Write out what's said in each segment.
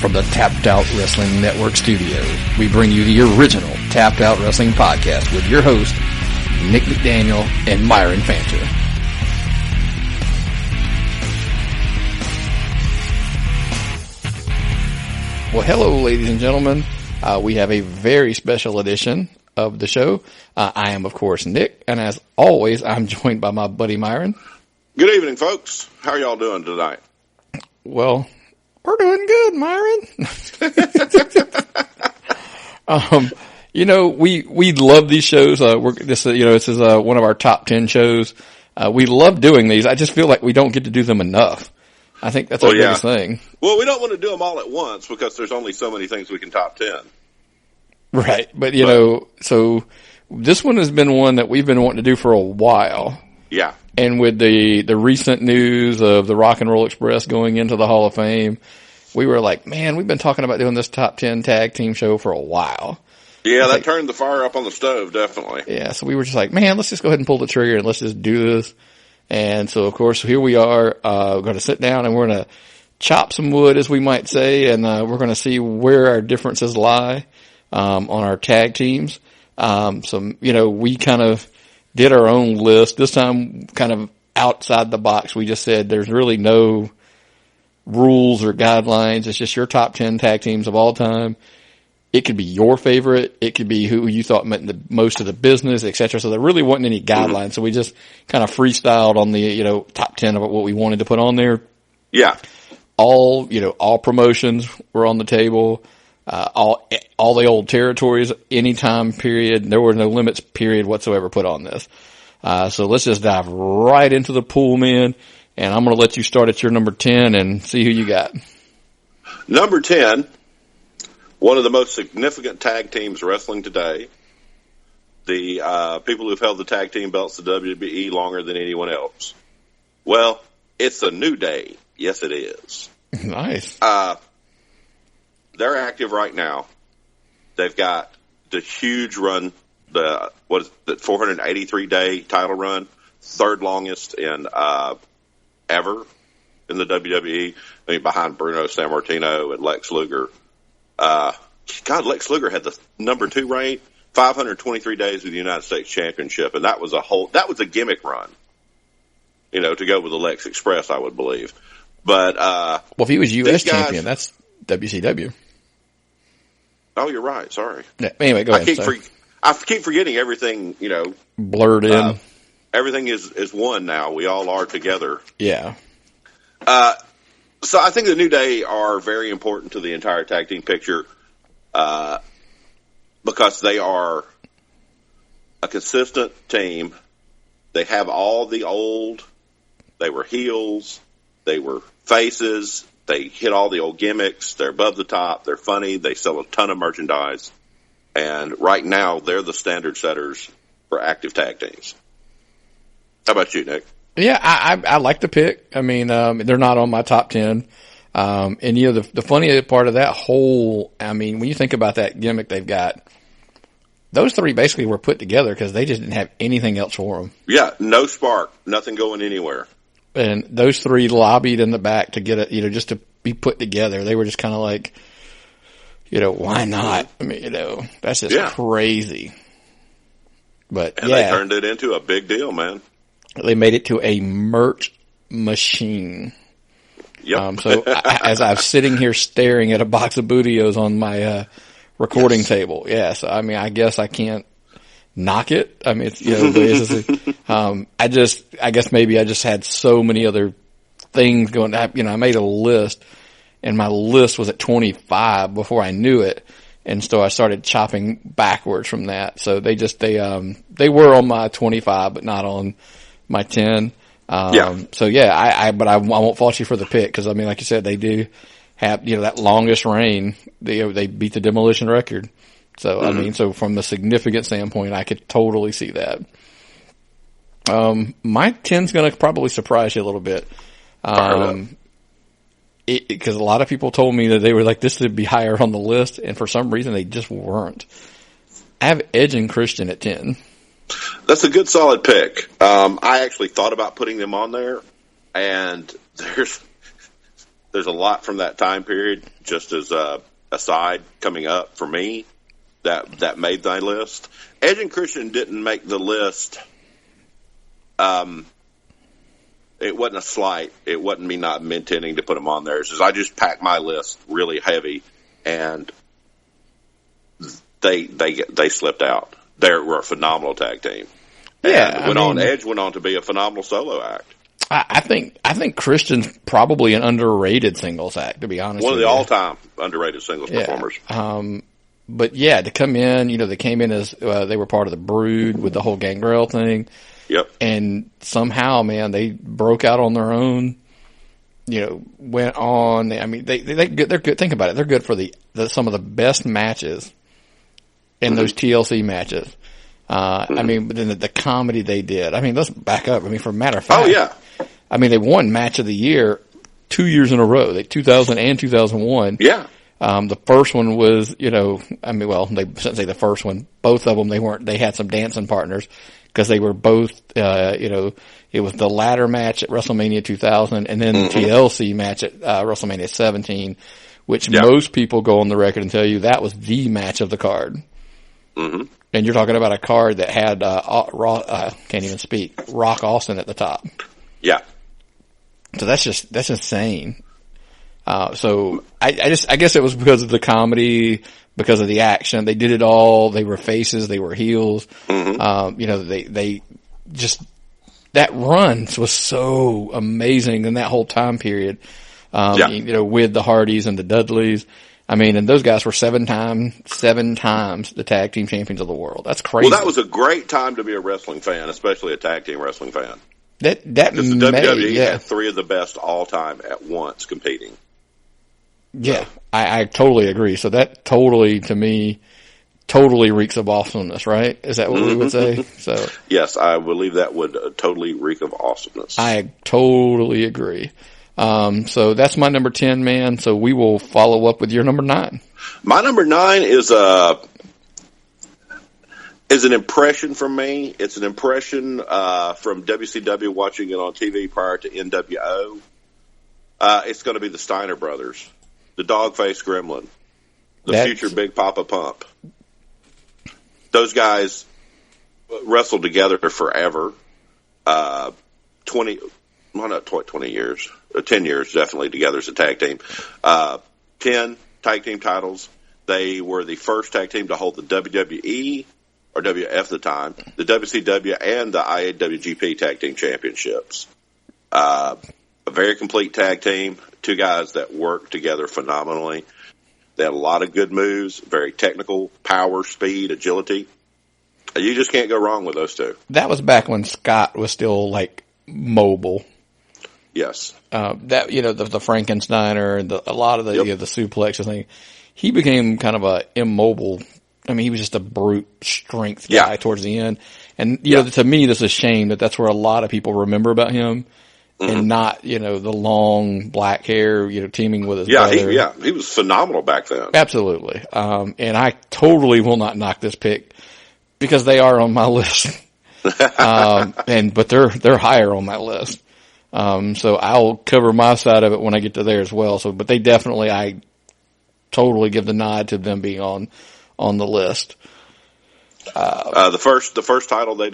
From the Tapped Out Wrestling Network studio, we bring you the original Tapped Out Wrestling podcast with your host, Nick McDaniel and Myron Banter. Well, hello, ladies and gentlemen. We have a very special edition of the show. I am, of course, Nick, and as always, I'm joined by my buddy Myron. Good evening, folks. How are y'all doing tonight? Well, we're doing good, Myron. We love these shows. This is one of our top 10 shows. We love doing these. I just feel like we don't get to do them enough. I think that's our biggest thing. Well, we don't want to do them all at once because there's only so many things we can top 10. Right. But so this one has been one that we've been wanting to do for a while. Yeah. And with the recent news of the Rock and Roll Express going into the Hall of Fame, we were like, man, we've been talking about doing this top 10 tag team show for a while. Yeah, that turned the fire up on the stove, definitely. Yeah, so we were just like, man, let's just go ahead and pull the trigger and let's just do this. And so, of course, here we are, going to sit down and we're going to chop some wood, as we might say, and we're going to see where our differences lie on our tag teams. We kind of did our own list. This time, kind of outside the box, we just said there's really no rules or guidelines. It's just your top 10 tag teams of all time. It could be your favorite. It could be who you thought meant the most of the business, etc. So there really wasn't any guidelines. So we just kind of freestyled on the, top 10 of what we wanted to put on there. Yeah. All promotions were on the table. All the old territories, any time period. There were no limits period whatsoever put on this. So let's just dive right into the pool, man. And I'm going to let you start at your number 10 and see who you got. Number 10, one of the most significant tag teams wrestling today. The people who've held the tag team belts to WWE longer than anyone else. Well, it's a New Day. Yes, it is. Nice. They're active right now. They've got the huge run, the 483-day title run, third longest in ever in the WWE. I mean, behind Bruno Sammartino and Lex Luger. Lex Luger had the number 2 reign, 523 days with the United States Championship, and that was a gimmick run. To go with the Lex Express, I would believe. But if he was U.S. champion, that's WCW. Oh, you're right. Sorry. Yeah, anyway, go ahead. I keep forgetting everything. Blurred in. Everything is one now. We all are together. Yeah. So I think the New Day are very important to the entire tag team picture because they are a consistent team. They have all the old. They were heels. They were faces. They hit all the old gimmicks. They're above the top. They're funny. They sell a ton of merchandise. And right now, they're the standard setters for active tag teams. How about you, Nick? Yeah, I like the pick. I mean, they're not on my top 10. The funny part of that whole, when you think about that gimmick they've got, those three basically were put together because they just didn't have anything else for them. Yeah, no spark, nothing going anywhere. And those three lobbied in the back to get it, just to be put together. They were just kind of like, why not? I mean, that's just crazy. But they turned it into a big deal, man. They made it to a merch machine. Yep. So as I'm sitting here staring at a box of Bootios on my recording table, so I guess I can't knock it. I mean, it's I guess maybe I just had so many other things going. I made a list, and my list was at 25 before I knew it, and so I started chopping backwards from that. So they were on my 25, but not on my 10. So but I won't fault you for the pick because like you said, they do have that longest reign. They beat the Demolition record. So so from the significant standpoint, I could totally see that. My 10's going to probably surprise you a little bit. Because a lot of people told me that they were like, this would be higher on the list, and for some reason they just weren't. I have Edge and Christian at 10. That's a good solid pick. I actually thought about putting them on there, and there's a lot from that time period, just as a aside coming up for me, that made my list. Edge and Christian didn't make the list. It wasn't a slight. It wasn't me not intending to put them on there. It's just I just packed my list really heavy, and they slipped out. They were a phenomenal tag team. Yeah, and Edge went on to be a phenomenal solo act. I think Christian's probably an underrated singles act, to be honest. One of the all-time underrated singles performers. But yeah, to come in, they came in as they were part of the Brood with the whole Gangrel thing. Yep. And somehow, man, they broke out on their own. Went on. I mean, they're good. Think about it. They're good for some of the best matches in those TLC matches. I mean, but then the comedy they did. I mean, let's back up. I mean, for a matter of fact. Oh yeah. I mean, they won Match of the Year 2 years in a row. 2000 and 2001. Yeah. The first one was, they shouldn't say the first one. Both of them, they had some dancing partners because they were both, it was the ladder match at WrestleMania 2000 and then the TLC match at WrestleMania 17, which most people go on the record and tell you that was the match of the card. Mm-hmm. And you're talking about a card that had, can't even speak, Rock Austin at the top. Yeah. So that's insane. So I guess it was because of the comedy, because of the action. They did it all. They were faces. They were heels. Mm-hmm. They just, that run was so amazing in that whole time period. With the Hardys and the Dudleys. I mean, and those guys were seven times the tag team champions of the world. That's crazy. Well, that was a great time to be a wrestling fan, especially a tag team wrestling fan. Because the WWE had three of the best all time at once competing. Yeah, I totally agree. So that totally, to me, reeks of awesomeness, right? Is that what we would say? So yes, I believe that would totally reek of awesomeness. I totally agree. So that's my number 10, man. So we will follow up with your number 9. My number 9 is an impression from me. It's an impression from WCW, watching it on TV prior to NWO. It's going to be the Steiner brothers, the Dog-Faced Gremlin, the future Big Papa Pump. Those guys wrestled together forever. 20 years. 10 years definitely together as a tag team. 10 tag team titles. They were the first tag team to hold the WWE, or WF at the time, the WCW and the IWGP tag team championships. A very complete tag team. Two guys that worked together phenomenally. They had a lot of good moves, very technical, power, speed, agility. You just can't go wrong with those two. That was back when Scott was still mobile. Yes. The Frankensteiner and a lot of the suplexes thing. He became kind of a immobile. I mean, he was just a brute strength guy towards the end. And, to me, this is a shame that's where a lot of people remember about him. Mm-hmm. And not, the long black hair, teaming with his brother. He was phenomenal back then. Absolutely. And I totally will not knock this pick because they are on my list. But they're higher on my list. So I'll cover my side of it when I get to there as well. So, but they definitely, I totally give the nod to them being on the list. The first title they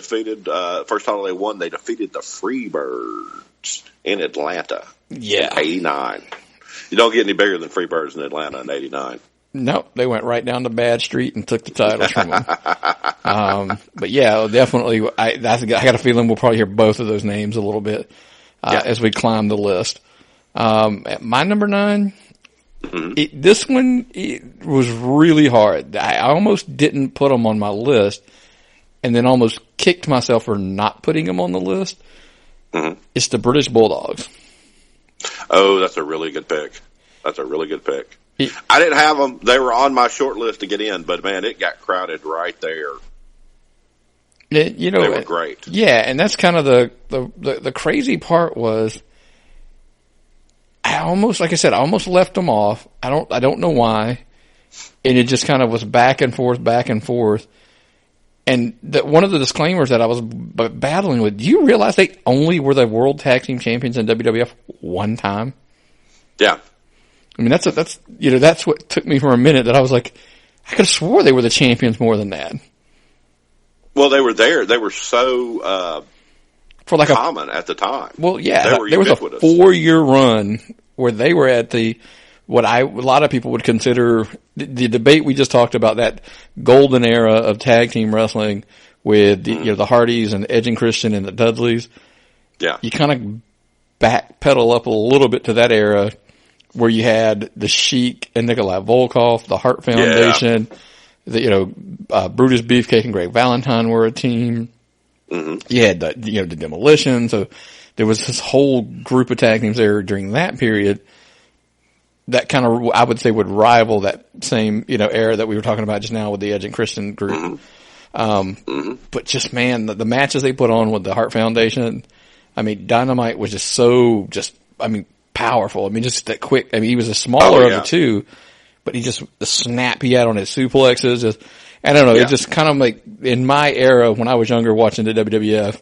won, they defeated the Freebirds in Atlanta. Yeah. In 89. You don't get any bigger than Freebirds in Atlanta in 89. No, they went right down to Bad Street and took the titles from them. But yeah, definitely, I got a feeling we'll probably hear both of those names a little bit. As we climb the list. At my number 9, this one was really hard. I almost didn't put them on my list and then almost kicked myself for not putting them on the list. Mm-hmm. It's the British Bulldogs. Oh, that's a really good pick. I didn't have them. They were on my short list to get in, but man, it got crowded right there. They were great. Yeah, and that's kind of the crazy part was I almost left them off. I don't know why. And it just kind of was back and forth. And one of the disclaimers that I was battling with, do you realize they only were the World Tag Team Champions in WWF one time? Yeah. I mean, that's what took me for a minute that I was like, I could have swore they were the champions more than that. Well, they were there. They were so for like common at the time. Well, yeah, they were there was a ubiquitous. 4-year run where they were at a lot of people would consider the debate we just talked about, that golden era of tag team wrestling with the Hardys and Edge and Christian and the Dudleys. Yeah. You kind of backpedal up a little bit to that era where you had the Sheik and Nikolai Volkov, the Hart Foundation, Brutus Beefcake and Greg Valentine were a team. Mm-hmm. You had the Demolition. So there was this whole group of tag teams there during that period that kind of, I would say, would rival that same, era that we were talking about just now with the Edge and Christian group. Mm-hmm. But just, man, the matches they put on with the Hart Foundation, I mean, Dynamite was just so, powerful. I mean, just that quick. I mean, he was the smaller of the two, but the snap he had on his suplexes, just, I don't know, it just kind of like, in my era, when I was younger watching the WWF,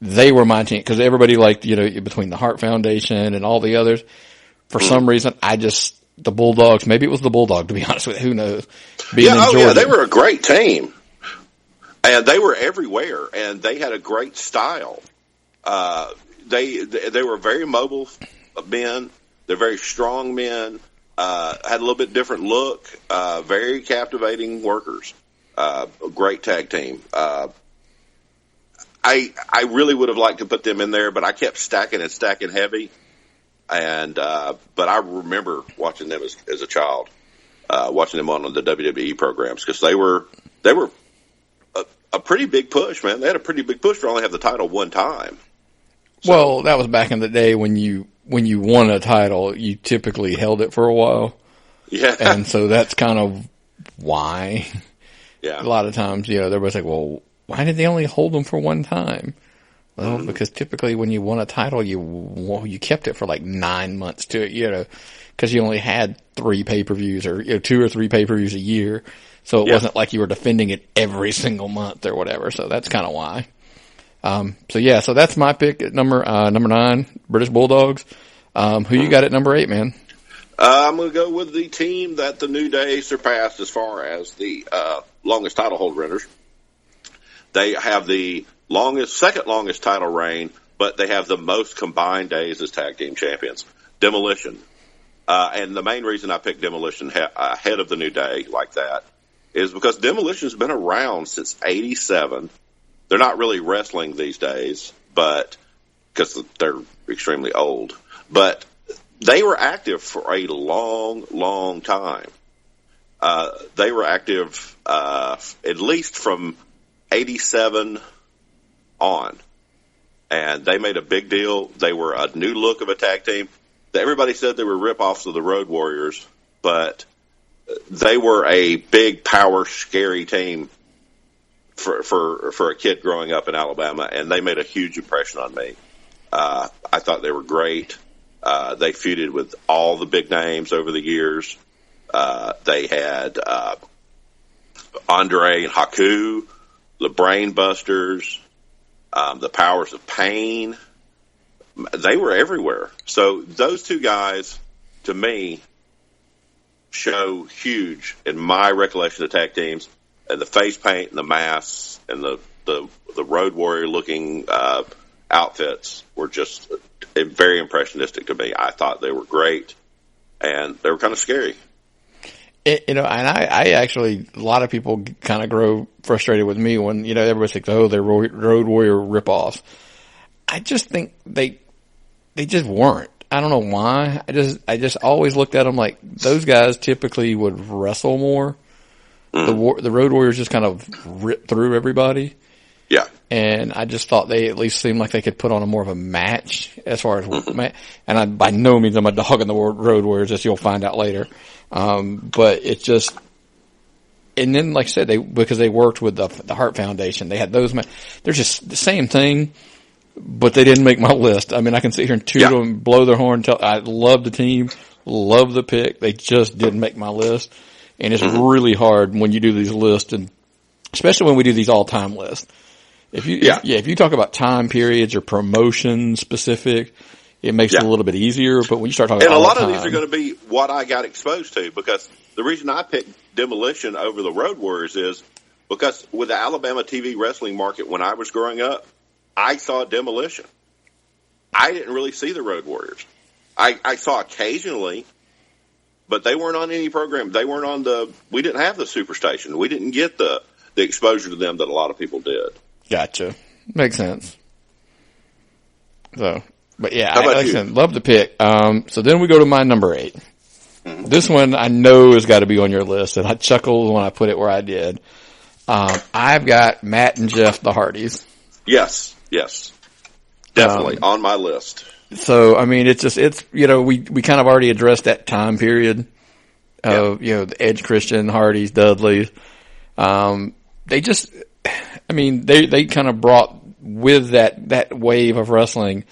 they were my team, because everybody liked, between the Hart Foundation and all the others, for some reason, the Bulldogs, maybe it was the Bulldog, to be honest with you, who knows? They were a great team. And they were everywhere, and they had a great style. They were very mobile men. They're very strong men. Had a little bit different look. Very captivating workers. A great tag team. I really would have liked to put them in there, but I kept stacking heavy. And but I remember watching them as a child, watching them on the WWE programs, because they were a pretty big push, man. They had a pretty big push to only have the title one time. So, well, that was back in the day when you won a title, you typically held it for a while. Yeah. And so that's kind of why. Yeah. A lot of times, everybody's like, well, why did they only hold them for one time? Well, because typically when you won a title, you kept it for like 9 months because you only had 3 pay-per-views or 2 or 3 pay-per-views a year. So it wasn't like you were defending it every single month or whatever. So that's kind of why. So that's my pick at number 9, British Bulldogs. Who you got at number 8, man? I'm going to go with the team that the New Day surpassed as far as the longest title hold winners. They have the second longest title reign, but they have the most combined days as tag team champions. Demolition. And the main reason I picked Demolition ahead of the New Day like that is because Demolition's been around since '87. They're not really wrestling these days, but because they're extremely old. But they were active for a long, long time. They were active at least from '87 on, and they made a big deal. They were a new look of a tag team. Everybody said they were rip-offs of the Road Warriors, but they were a big, power, scary team for a kid growing up in Alabama, and they made a huge impression on me. I thought they were great. They feuded with all the big names over the years. They had Andre and Haku, the Brain Busters, the Powers of Pain. They were everywhere. So those two guys, to me, show huge in my recollection of tag teams. And the face paint and the masks and the Road Warrior looking outfits were just very impressionistic to me. I thought they were great, and they were kind of scary. And I actually, a lot of people kind of grow frustrated with me when, everybody thinks, oh, they're Road Warrior ripoffs. I just think they just weren't. I don't know why. I just always looked at them like those guys typically would wrestle more. The Road Warriors just kind of ripped through everybody. Yeah. And I just thought they at least seemed like they could put on a more of a match as far as, and I, by no means I'm a dog in the Road Warriors, as you'll find out later. But it's just, and then like I said, because they worked with the Hart Foundation, they had those, they're just the same thing, but they didn't make my list. I mean, I can sit here and toot them, blow their horn, I love the team, love the pick. They just didn't make my list. And it's really hard when you do these lists, and especially when we do these all-time lists. If you talk about time periods or promotion specific, it makes it a little bit easier. But when you start talking and all a lot the of time, these are going to be what I got exposed to, because the reason I picked Demolition over the Road Warriors is because with the Alabama TV wrestling market when I was growing up, I saw Demolition. I didn't really see the Road Warriors. I saw occasionally, but they weren't on any program. They weren't on we didn't have the Superstation. We didn't get the exposure to them that a lot of people did. Gotcha. Makes sense. So, but yeah, How about you? love the pick. So then we go to my number 8. Mm-hmm. This one I know has got to be on your list, and I chuckled when I put it where I did. I've got Matt and Jeff, the Hardys. Yes. Definitely on my list. So, I mean, it's we kind of already addressed that time period of, the Edge Christian, Hardys, Dudleys. They kind of brought with that wave of wrestling,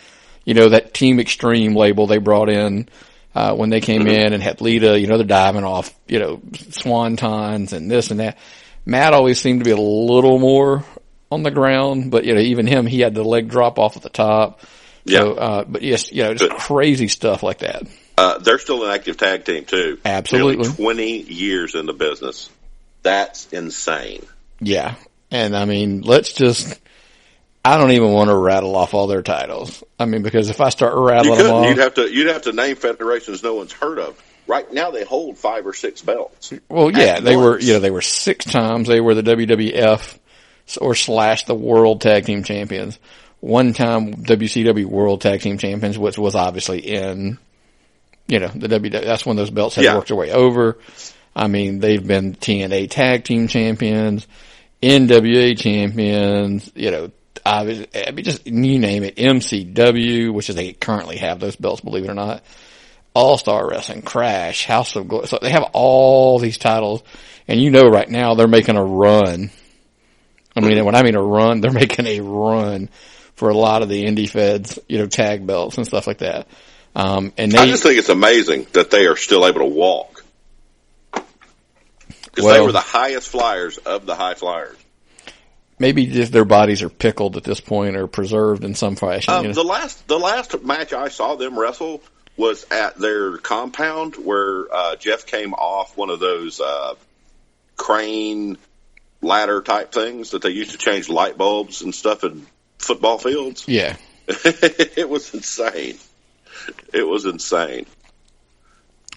that Team Extreme label they brought in, when they came in and had Lita, they're diving off, swantons and this and that. Matt always seemed to be a little more on the ground, but, even him, he had the leg drop off at the top. So, but yes, just crazy stuff like that. They're still an active tag team too. Absolutely. Nearly 20 years in the business. That's insane. Yeah. And I mean, I don't even want to rattle off all their titles. I mean, because if I start rattling them off, you'd have to name federations no one's heard of. Right now they hold 5 or 6 belts. Well, yeah, they were 6 times. They were the WWF / the World Tag Team Champions. One time WCW World Tag Team Champions, which was obviously in, the WWF. That's when those belts had worked their way over. I mean, they've been TNA Tag Team Champions, NWA Champions, I mean, just you name it, MCW, which is they currently have those belts, believe it or not. All-Star Wrestling, Crash, House of Glory. So they have all these titles, and right now they're making a run. I mean, when I mean a run, they're making a run for a lot of the indie feds, tag belts and stuff like that. I just think it's amazing that they are still able to walk. Because they were the highest flyers of the high flyers. Maybe just their bodies are pickled at this point or preserved in some fashion. The last match I saw them wrestle was at their compound where Jeff came off one of those crane ladder type things that they used to change light bulbs and stuff in football fields. Yeah. It was insane.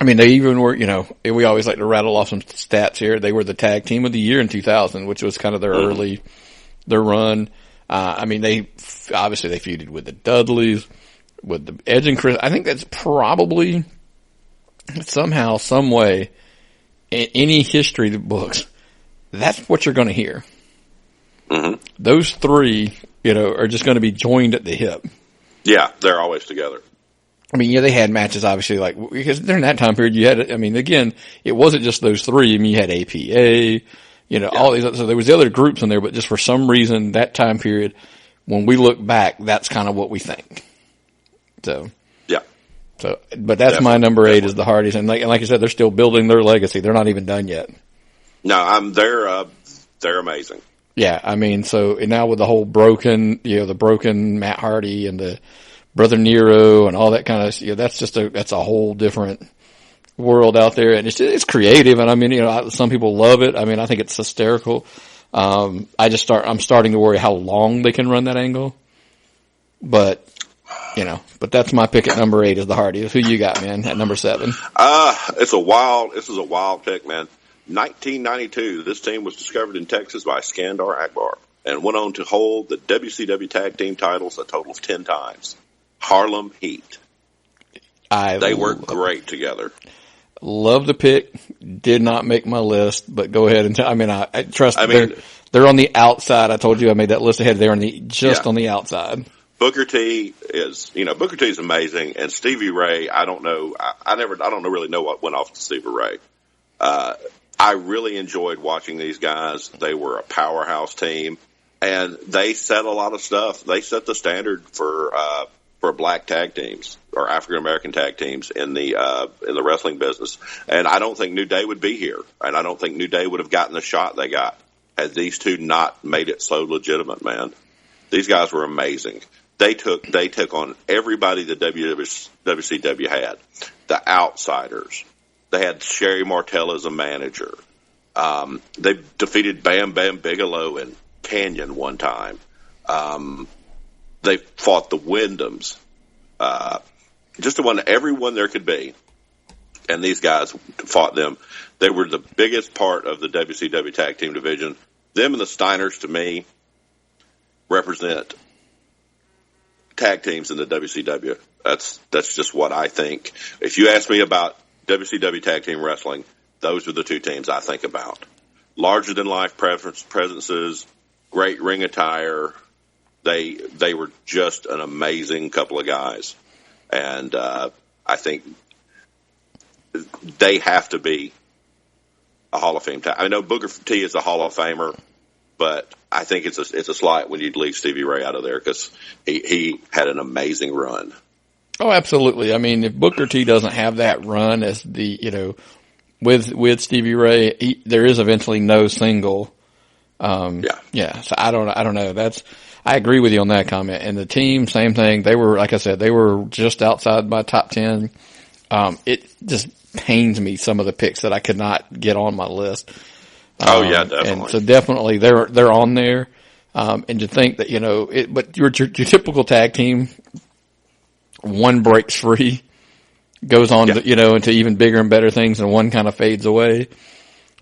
I mean, they even were, we always like to rattle off some stats here. They were the tag team of the year in 2000, which was kind of their their run. I mean, they feuded with the Dudleys, with the Edge and Chris. I think that's probably somehow, some way, in any history books, that's what you're going to hear. Mm-hmm. Those 3, are just going to be joined at the hip. Yeah, they're always together. I mean, they had matches, obviously, because during that time period, you had, again, it wasn't just those 3. I mean, you had APA, all these, so there was the other groups in there, but just for some reason, that time period, when we look back, that's kind of what we think. So. Yeah. So, but that's my number 8 is the Hardys. And like I said, they're still building their legacy. They're not even done yet. No, they're amazing. Yeah. I mean, so now with the whole broken Matt Hardy and the Brother Nero and all that kind of, that's a whole different world out there. And it's creative. And I mean, some people love it. I mean, I think it's hysterical. I'm starting to worry how long they can run that angle. But that's my pick at number 8 is the Hardys. Who you got, man, at number 7? This is a wild pick, man. 1992, this team was discovered in Texas by Skandar Akbar and went on to hold the WCW tag team titles a total of 10 times. Harlem Heat. They work great together. Love the pick. Did not make my list, but go ahead and I trust. They're on the outside. I told you I made that list ahead. They're on the outside. Booker T is amazing, and Stevie Ray. I don't really know what went off to Stevie Ray. I really enjoyed watching these guys. They were a powerhouse team, and they set a lot of stuff. They set the standard for black tag teams or African American tag teams in the wrestling business. And I don't think New Day would be here, and I don't think New Day would have gotten the shot they got had these two not made it so legitimate. Man, these guys were amazing. they took on everybody the WCW had. The Outsiders. They had Sherry Martel as a manager. They defeated Bam Bam Bigelow and Canyon one time. They fought the Wyndhams. Just about everyone there could be. And these guys fought them. They were the biggest part of the WCW tag team division. Them and the Steiners, to me, represent tag teams in the WCW. That's just what I think. If you ask me about WCW tag team wrestling, those are the two teams I think about. Larger than life presences, great ring attire. They were just an amazing couple of guys, and I think they have to be a Hall of Fame tag. I know Booker T is a Hall of Famer, but I think it's a slight when you leave Stevie Ray out of there because he had an amazing run. Oh, absolutely. I mean, if Booker T doesn't have that run as the, with Stevie Ray, there is eventually no single. Yeah. So I don't know. I agree with you on that comment. And the team, same thing. They were, like I said, they were just outside my top 10. It just pains me some of the picks that I could not get on my list. Oh yeah, definitely. And so definitely they're on there. And to think that, but your typical tag team, one breaks free, goes on to, into even bigger and better things, and one kind of fades away.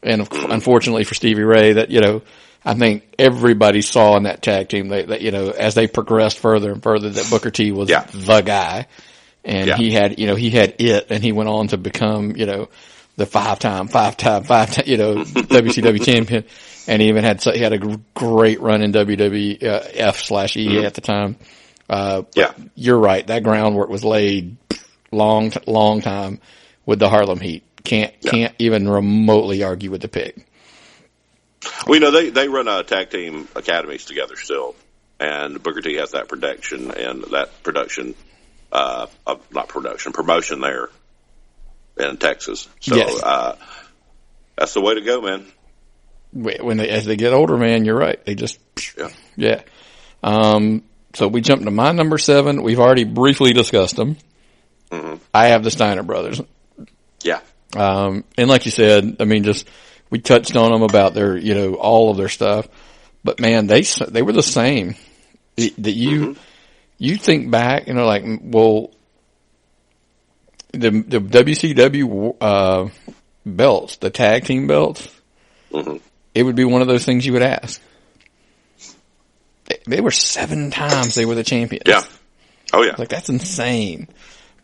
And unfortunately for Stevie Ray, that, I think everybody saw in that tag team that as they progressed further and further, that Booker T was the guy. And he had it, and he went on to become, the five-time, WCW champion. And he even had a great run in WWF/E at the time. You're right. That groundwork was laid long time with the Harlem Heat. Can't even remotely argue with the pick. Well, they run tag team academies together still, and Booker T has that promotion there in Texas. So that's the way to go, man. As they get older, man, you're right. They just So we jump to my number 7. We've already briefly discussed them. Mm-hmm. I have the Steiner brothers. Yeah. And like you said, I mean, we touched on them about their, all of their stuff, but man, they were the same. You think back, the WCW, belts, the tag team belts, it would be one of those things you would ask. They were 7 times they were the champions. Yeah. Oh yeah. That's insane.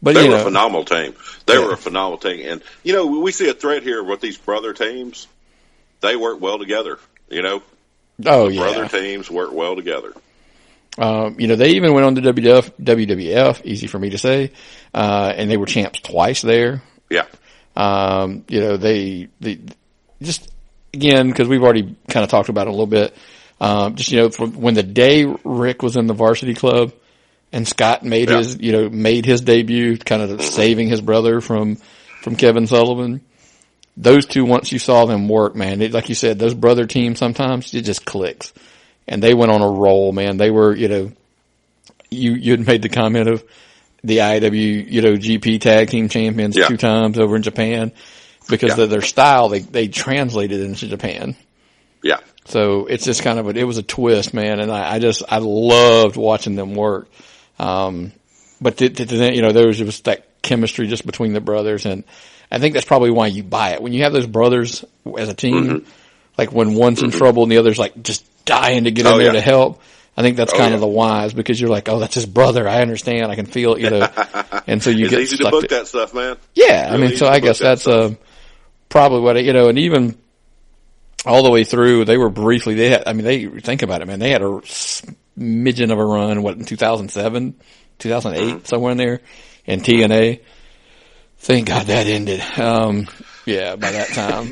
But they were a phenomenal team. They were a phenomenal team. And, we see a thread here with these brother teams. They work well together, Brother teams work well together. They even went on to WWF, easy for me to say, and they were champs twice there. Yeah. They just, again, because we've already kind of talked about it a little bit, from when the day Rick was in the Varsity Club, and Scott made his debut, kind of saving his brother from Kevin Sullivan. Those two, once you saw them work, man, like you said, those brother teams sometimes it just clicks, and they went on a roll, man. They were, you had made the comment of the GP tag team champions 2 times over in Japan because of their style. They translated into Japan. Yeah. So it's just kind of it was a twist, man, and I loved watching them work. But there was just that chemistry just between the brothers, and I think that's probably why you buy it. When you have those brothers as a team, like when one's in trouble and the other's just dying to get in there to help, I think that's kind of the wise, because you're like, oh, that's his brother. I understand. I can feel it, and so you get easy to book that stuff, man. Yeah. Really, I mean, so I guess that's, probably what, and even all the way through, they were briefly, think about it, man. They had a smidgen of a run, in 2007, 2008, somewhere in there, in TNA. Thank God that ended. By that time.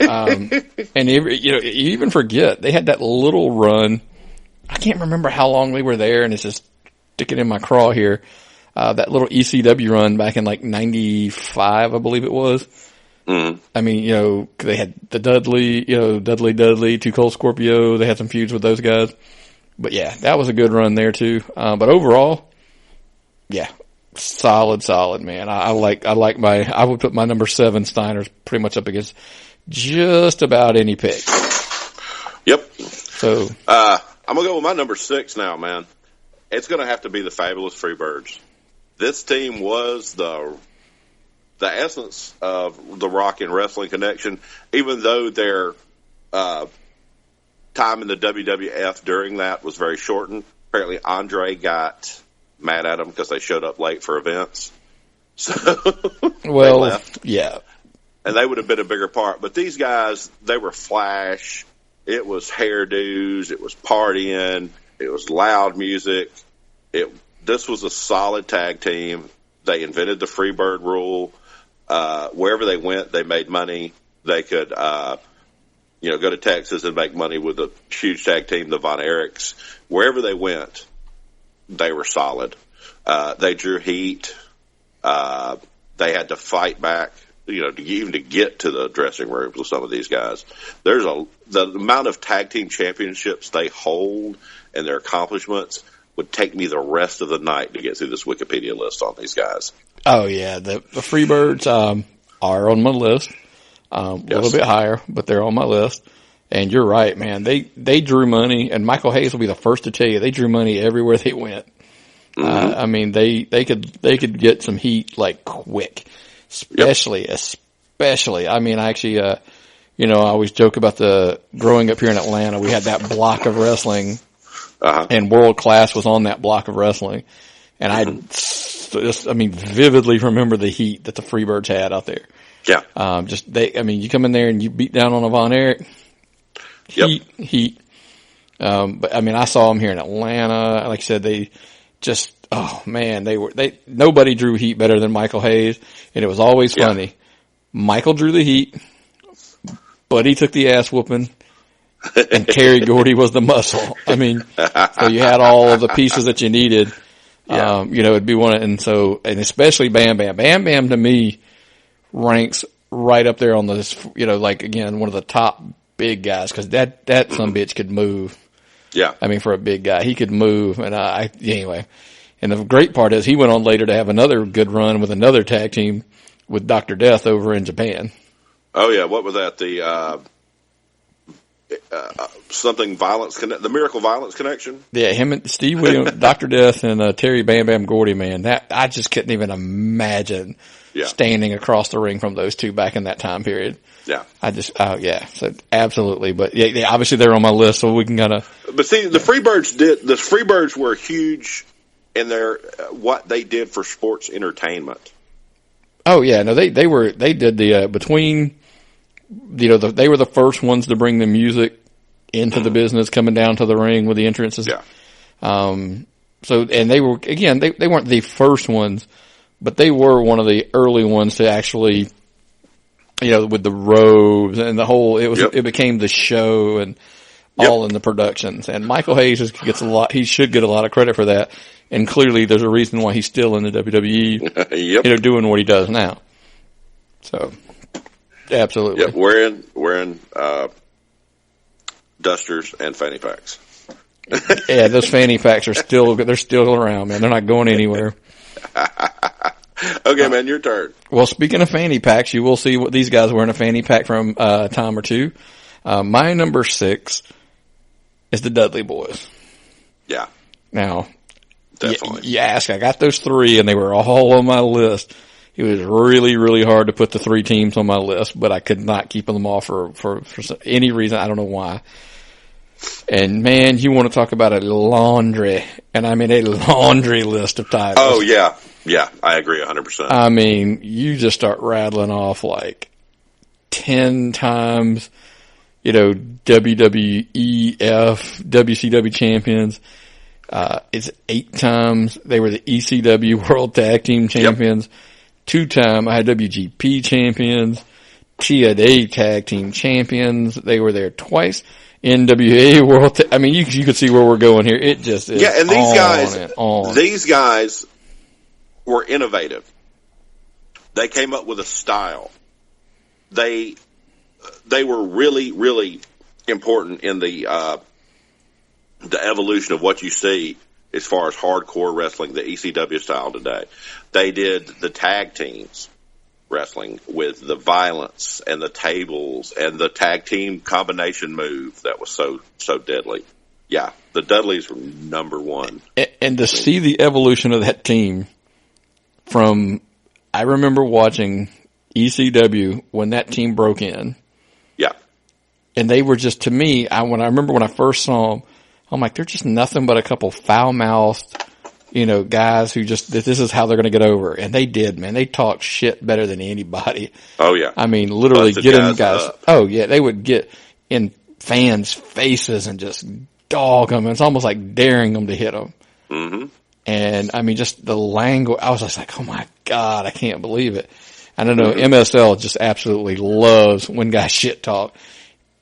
And you even forget, they had that little run. I can't remember how long they were there, and it's just sticking in my craw here. That little ECW run back in 95, I believe it was. Mm-hmm. I mean, they had the Dudley, Dudley, Too Cold Scorpio. They had some feuds with those guys. But yeah, that was a good run there too. But overall, Yeah. Solid, man. I would put my number 7 Steiners pretty much up against just about any pick. Yep. So, I'm going to go with my number 6 now, man. It's going to have to be the Fabulous Freebirds. This team was the essence of the Rock and Wrestling Connection, even though their time in the WWF during that was very shortened. Apparently, Andre got mad at them because they showed up late for events. So well, they left. Yeah. And they would have been a bigger part. But these guys, they were flash. It was hairdos. It was partying. It was loud music. This was a solid tag team. They invented the Freebird rule. Wherever they went, they made money. They could, go to Texas and make money with a huge tag team, the Von Erichs. Wherever they went, they were solid. They drew heat. They had to fight back, to get to the dressing rooms with some of these guys. The amount of tag team championships they hold and their accomplishments would take me the rest of the night to get through this Wikipedia list on these guys. Oh yeah, the Freebirds are on my list. A little bit higher, but they're on my list. And you're right, man. They drew money, and Michael Hayes will be the first to tell you they drew money everywhere they went. Mm-hmm. I mean, they could get some heat like quick, especially. I mean, actually, I always joke about growing up here in Atlanta. We had that block of wrestling, and World Class was on that block of wrestling, and I vividly remember the heat that the Freebirds had out there. Yeah. You come in there and you beat down on a Von Erich. Heat. But I mean, I saw them here in Atlanta. Like I said, nobody drew heat better than Michael Hayes, and it was always funny. Yeah. Michael drew the heat, Buddy took the ass whooping, and Terry Gordy was the muscle. I mean, so you had all of the pieces that you needed. Yeah. It'd be and especially Bam Bam. Bam Bam to me ranks right up there on this, again, one of the top big guys, because that some bitch could move. Yeah. I mean, for a big guy, he could move. And anyway. And the great part is he went on later to have another good run with another tag team with Dr. Death over in Japan. Oh yeah. What was that? The, something violence, the Miracle Violence Connection. Yeah. Him and Steve Williams, Dr. Death and Terry Bam Bam Gordy, man, that I just couldn't even imagine standing across the ring from those two back in that time period. Yeah. So absolutely. But yeah, obviously they're on my list, so we can But see, the Freebirds were huge in what they did for sports entertainment. Oh yeah, no, they did the, between, they were the first ones to bring the music into the business, coming down to the ring with the entrances. Yeah. And they were, again, they weren't the first ones, but they were one of the early ones to actually, with the robes and the whole, it became the show and all in the productions. And Michael Hayes he should get a lot of credit for that. And clearly there's a reason why he's still in the WWE, doing what he does now. So, absolutely. Yep, wearing dusters and fanny packs. Yeah, those fanny packs they're still around, man. They're not going anywhere. Okay, man, your turn. Well, speaking of fanny packs, you will see what these guys wearing a fanny pack from a time or two. My number 6 is the Dudley Boys. Yeah. Now, you ask, I got those 3 and they were all on my list. It was really, really hard to put the 3 teams on my list, but I could not keep them off for any reason. I don't know why. And man, you want to talk about a laundry, and I mean a laundry list of titles. Oh yeah. Yeah, I agree 100%. I mean, you just start rattling off like 10 times, WWEF, WCW champions. It's 8 times. They were the ECW World Tag Team champions. 2-time IWGP champions. TNA Tag Team champions. They were there twice. NWA World I mean, you could see where we're going here. It just is. Yeah, and these guys were innovative. They came up with a style. They were really, really important in the evolution of what you see as far as hardcore wrestling, the ECW style today. They did the tag teams wrestling with the violence and the tables and the tag team combination move that was so deadly. Yeah, the Dudleys were number one. And to see the evolution of that team from, I remember watching ECW when that team broke in. Yeah. And they were just, to me, when I first saw them, I'm like, they're just nothing but a couple foul-mouthed, guys who just, this is how they're going to get over. And they did, man. They talk shit better than anybody. Oh, yeah. I mean, literally Busted getting guys guys. Oh, yeah. They would get in fans' faces and just dog them. It's almost like daring them to hit them. Mm-hmm. And, I mean, just the language. I was just like, oh, my God, I can't believe it. I don't know. MSL just absolutely loves when guys shit talk.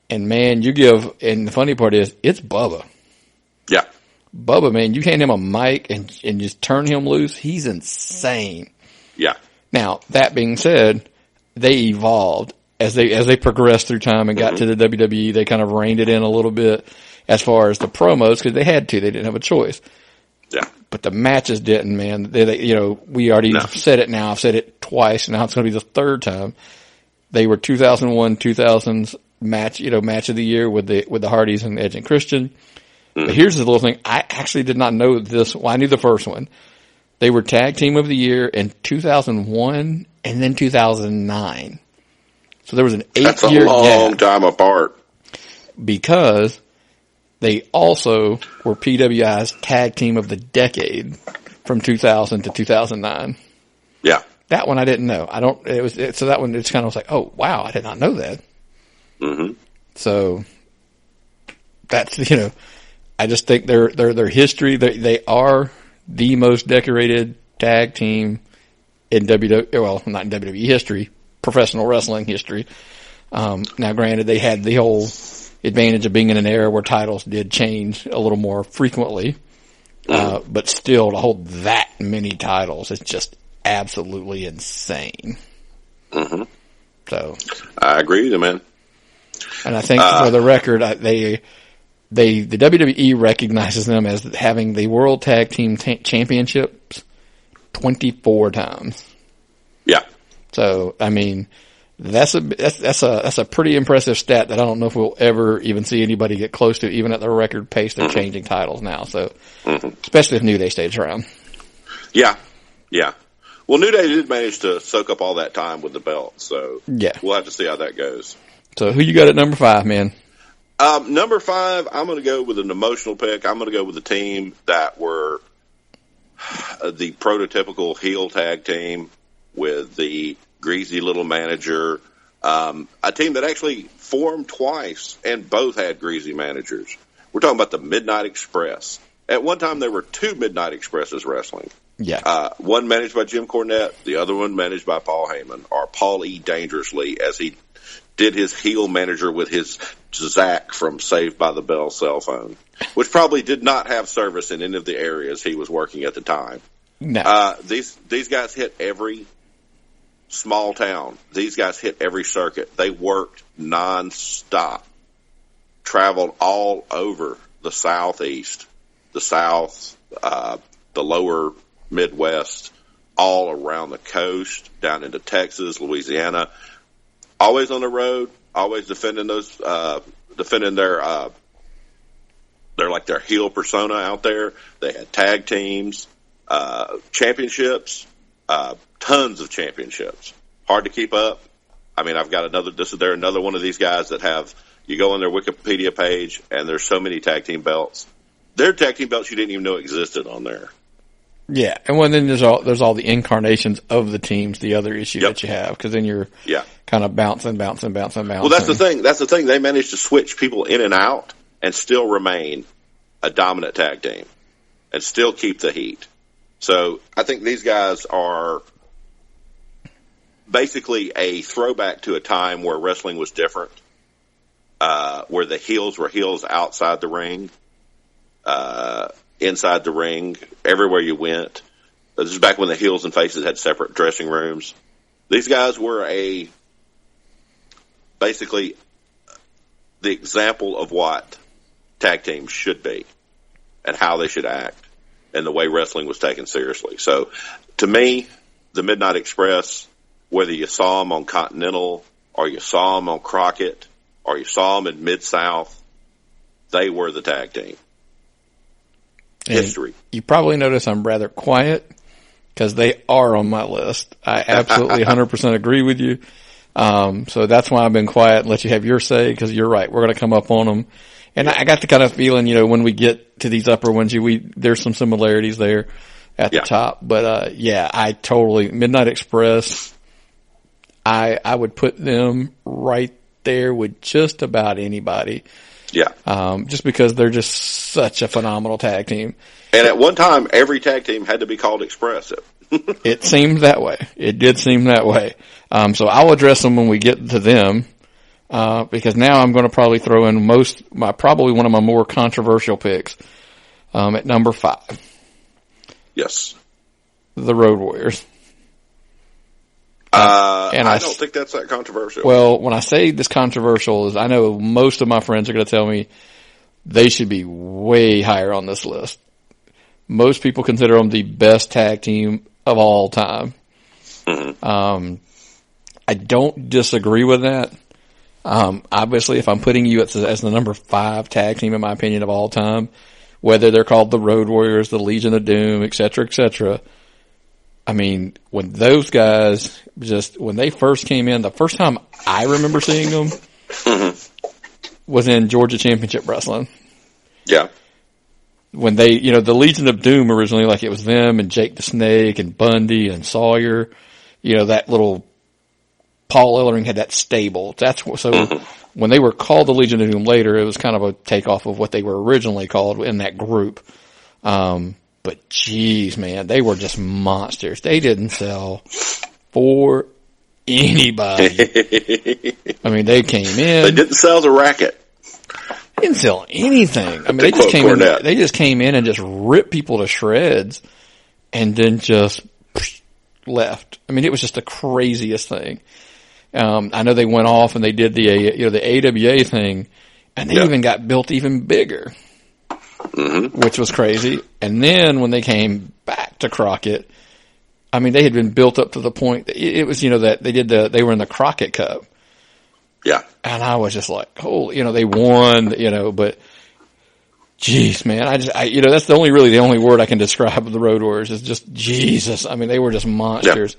And, man, and the funny part is, it's Bubba. Yeah. Bubba, man, you hand him a mic and just turn him loose, he's insane. Yeah. Now, that being said, they evolved as they progressed through time and got to the WWE. They kind of reined it in a little bit as far as the promos because they had to. They didn't have a choice. Yeah. But the matches didn't, man. We already said it now. I've said it twice. Now it's going to be the third time. They were 2001, 2000s match of the year with the Hardys and Edge and Christian. But here's the little thing. I actually did not know this. Well, I knew the first one. They were Tag Team of the Year in 2001 and then 2009. So there was an 8-year gap. That's a long time apart. Because they also were PWI's Tag Team of the Decade from 2000 to 2009. Yeah. That one I didn't know. So that one, it's kind of like, oh, wow, I did not know that. Mm-hmm. So that's, I just think their history, they are the most decorated tag team in not in WWE history, professional wrestling history. Now granted, they had the whole advantage of being in an era where titles did change a little more frequently. But still to hold that many titles is just absolutely insane. Mm-hmm. So I agree with you, man. And I think for the record, the WWE recognizes them as having the World Tag Team Championships 24 times. Yeah. So, I mean, that's a pretty impressive stat that I don't know if we'll ever even see anybody get close to, even at the record pace they're changing titles now. So, especially if New Day stays around. Yeah. Yeah. Well, New Day did manage to soak up all that time with the belt, so yeah, we'll have to see how that goes. So, who you got at number 5, man? Number 5, I'm going to go with an emotional pick. I'm going to go with the team that were the prototypical heel tag team with the greasy little manager. A team that actually formed twice and both had greasy managers. We're talking about the Midnight Express. At one time, there were 2 Midnight Expresses wrestling. Yeah. One managed by Jim Cornette, the other one managed by Paul Heyman, or Paul E. Dangerously, as he did his heel manager with his Zach from Saved by the Bell cell phone, which probably did not have service in any of the areas he was working at the time. No. These guys hit every small town. These guys hit every circuit. They worked nonstop, traveled all over the Southeast, the South, the lower Midwest, all around the coast, down into Texas, Louisiana, always on the road, always defending their heel persona out there. They had tag teams, championships, tons of championships. Hard to keep up. I mean, I've got another one of these guys that you go on their Wikipedia page and there's so many tag team belts. They're tag team belts you didn't even know existed on there. Yeah, and then there's all the incarnations of the teams. The other issue that you have, because then you're kind of bouncing. Well, that's the thing. They managed to switch people in and out and still remain a dominant tag team and still keep the heat. So I think these guys are basically a throwback to a time where wrestling was different, where the heels were heels outside the ring. Inside the ring, everywhere you went. This is back when the heels and faces had separate dressing rooms. These guys were basically the example of what tag teams should be and how they should act. and the way wrestling was taken seriously. So, to me, the Midnight Express, whether you saw them on Continental or you saw them on Crockett or you saw them in Mid-South, they were the tag team. And history. You probably notice I'm rather quiet because they are on my list. I absolutely 100% agree with you. So that's why I've been quiet and let you have your say, because you're right. We're going to come up on them. And I got the kind of feeling, when we get to these upper ones, there's some similarities there at the top. But, I totally, Midnight Express, I would put them right there with just about anybody. Yeah. Just because they're just such a phenomenal tag team. And at one time, every tag team had to be called Express. It seemed that way. It did seem that way. So I'll address them when we get to them. Because now I'm going to probably throw in probably one of my more controversial picks, at number 5. Yes. The Road Warriors. And I don't think that's that controversial. Well, when I say this controversial is I know most of my friends are going to tell me they should be way higher on this list. Most people consider them the best tag team of all time. Mm-hmm. I don't disagree with that. Obviously, if I'm putting you as the number 5 tag team, in my opinion, of all time, whether they're called the Road Warriors, the Legion of Doom, et cetera, I mean, when those guys when they first came in, the first time I remember seeing them was in Georgia Championship Wrestling. Yeah. When they, the Legion of Doom originally, like it was them and Jake the Snake and Bundy and Sawyer, that little Paul Ellering had that stable. When they were called the Legion of Doom later, it was kind of a takeoff of what they were originally called in that group. But geez, man, they were just monsters. They didn't sell for anybody. I mean, they came in. They didn't sell the racket. They didn't sell anything. I mean, they just came in and just ripped people to shreds and then just left. I mean, it was just the craziest thing. I know they went off and they did the AWA thing, and they even got built even bigger, which was crazy. And then when they came back to Crockett, I mean, they had been built up to the point that it was, that they were in the Crockett Cup. Yeah. And I was just like, holy, they won, but jeez, man, that's the only word I can describe of the Road Warriors is just Jesus. I mean, they were just monsters.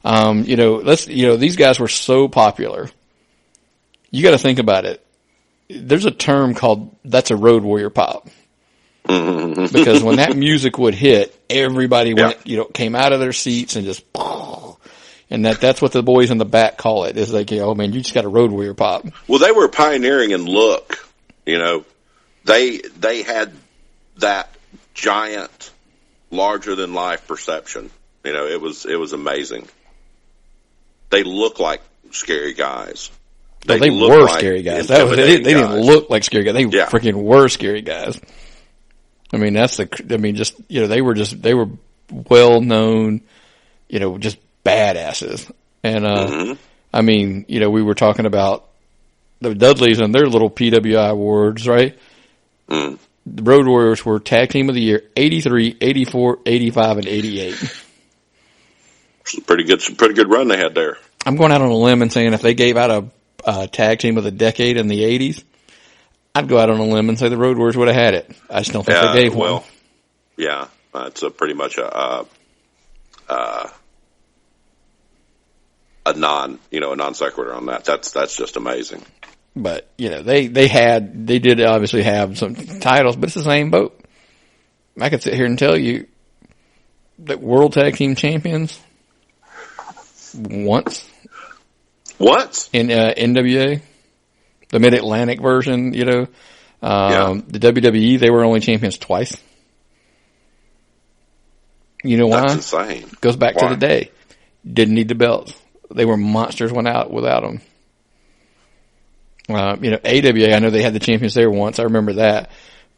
Yeah. These guys were so popular. You got to think about it. There's a term called, that's a Road Warrior pop. Because when that music would hit, everybody went, came out of their seats and just, and that's what the boys in the back call it. Is like, oh man, you just got a Road Warrior pop. Well, they were pioneering in look. They had that giant, larger than life perception. It was amazing. They look like scary guys. They were scary guys. They didn't look like scary guys. They freaking were scary guys. I mean, they were well known, just badasses. And, I mean, we were talking about the Dudleys and their little PWI awards, right? The Road Warriors were Tag Team of the Year 83, 84, 85, and 88. Some pretty good run they had there. I'm going out on a limb and saying if they gave out a Tag Team of the Decade in the 80s, I'd go out on a limb and say the Road Warriors would have had it. I just don't think they gave one. Yeah, that's pretty much a non sequitur on that. That's just amazing. But they did obviously have some titles, but it's the same boat. I could sit here and tell you that World Tag Team Champions once in NWA, the Mid-Atlantic version. The WWE, they were only champions twice. You know why? That's insane. Goes back to the day. Didn't need the belts. They were monsters, went out without them. AWA, I know they had the champions there once. I remember that.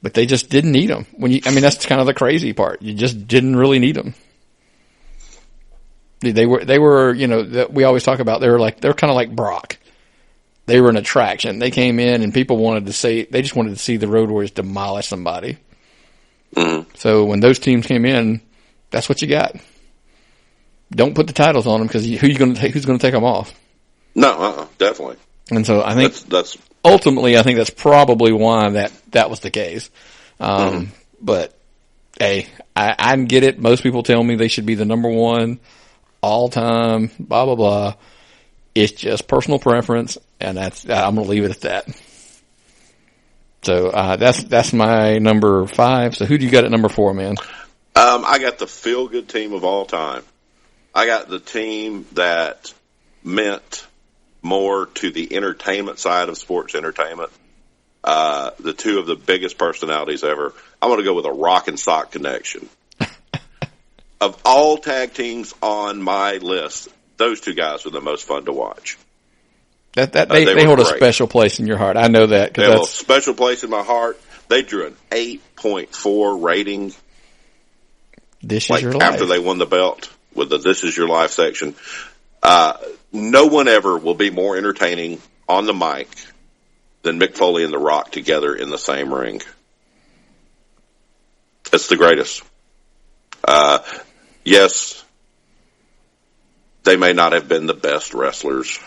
But they just didn't need them. That's kind of the crazy part. You just didn't really need them. They were, we always talk about, they're kind of like Brock. They were an attraction. They came in and people they just wanted to see the Road Warriors demolish somebody. So So when those teams came in, that's what you got. Don't put the titles on them because who's going to take them off? No, definitely. And so I think that's ultimately, I think that's probably why that was the case. But hey, I get it. Most people tell me they should be the number one all time, blah, blah, blah. It's just personal preference, and I'm going to leave it at that. So, that's my number 5. So who do you got at number 4, man? I got the feel-good team of all time. I got the team that meant more to the entertainment side of sports entertainment. The two of the biggest personalities ever. I'm going to go with a Rock and Sock Connection. Of all tag teams on my list, those two guys were the most fun to watch. They hold a special place in your heart. I know that. They hold a special place in my heart. They drew an 8.4 rating. This is your life. After they won the belt with the "This Is Your Life" section. No one ever will be more entertaining on the mic than Mick Foley and The Rock together in the same ring. It's the greatest. Yes, they may not have been the best wrestlers.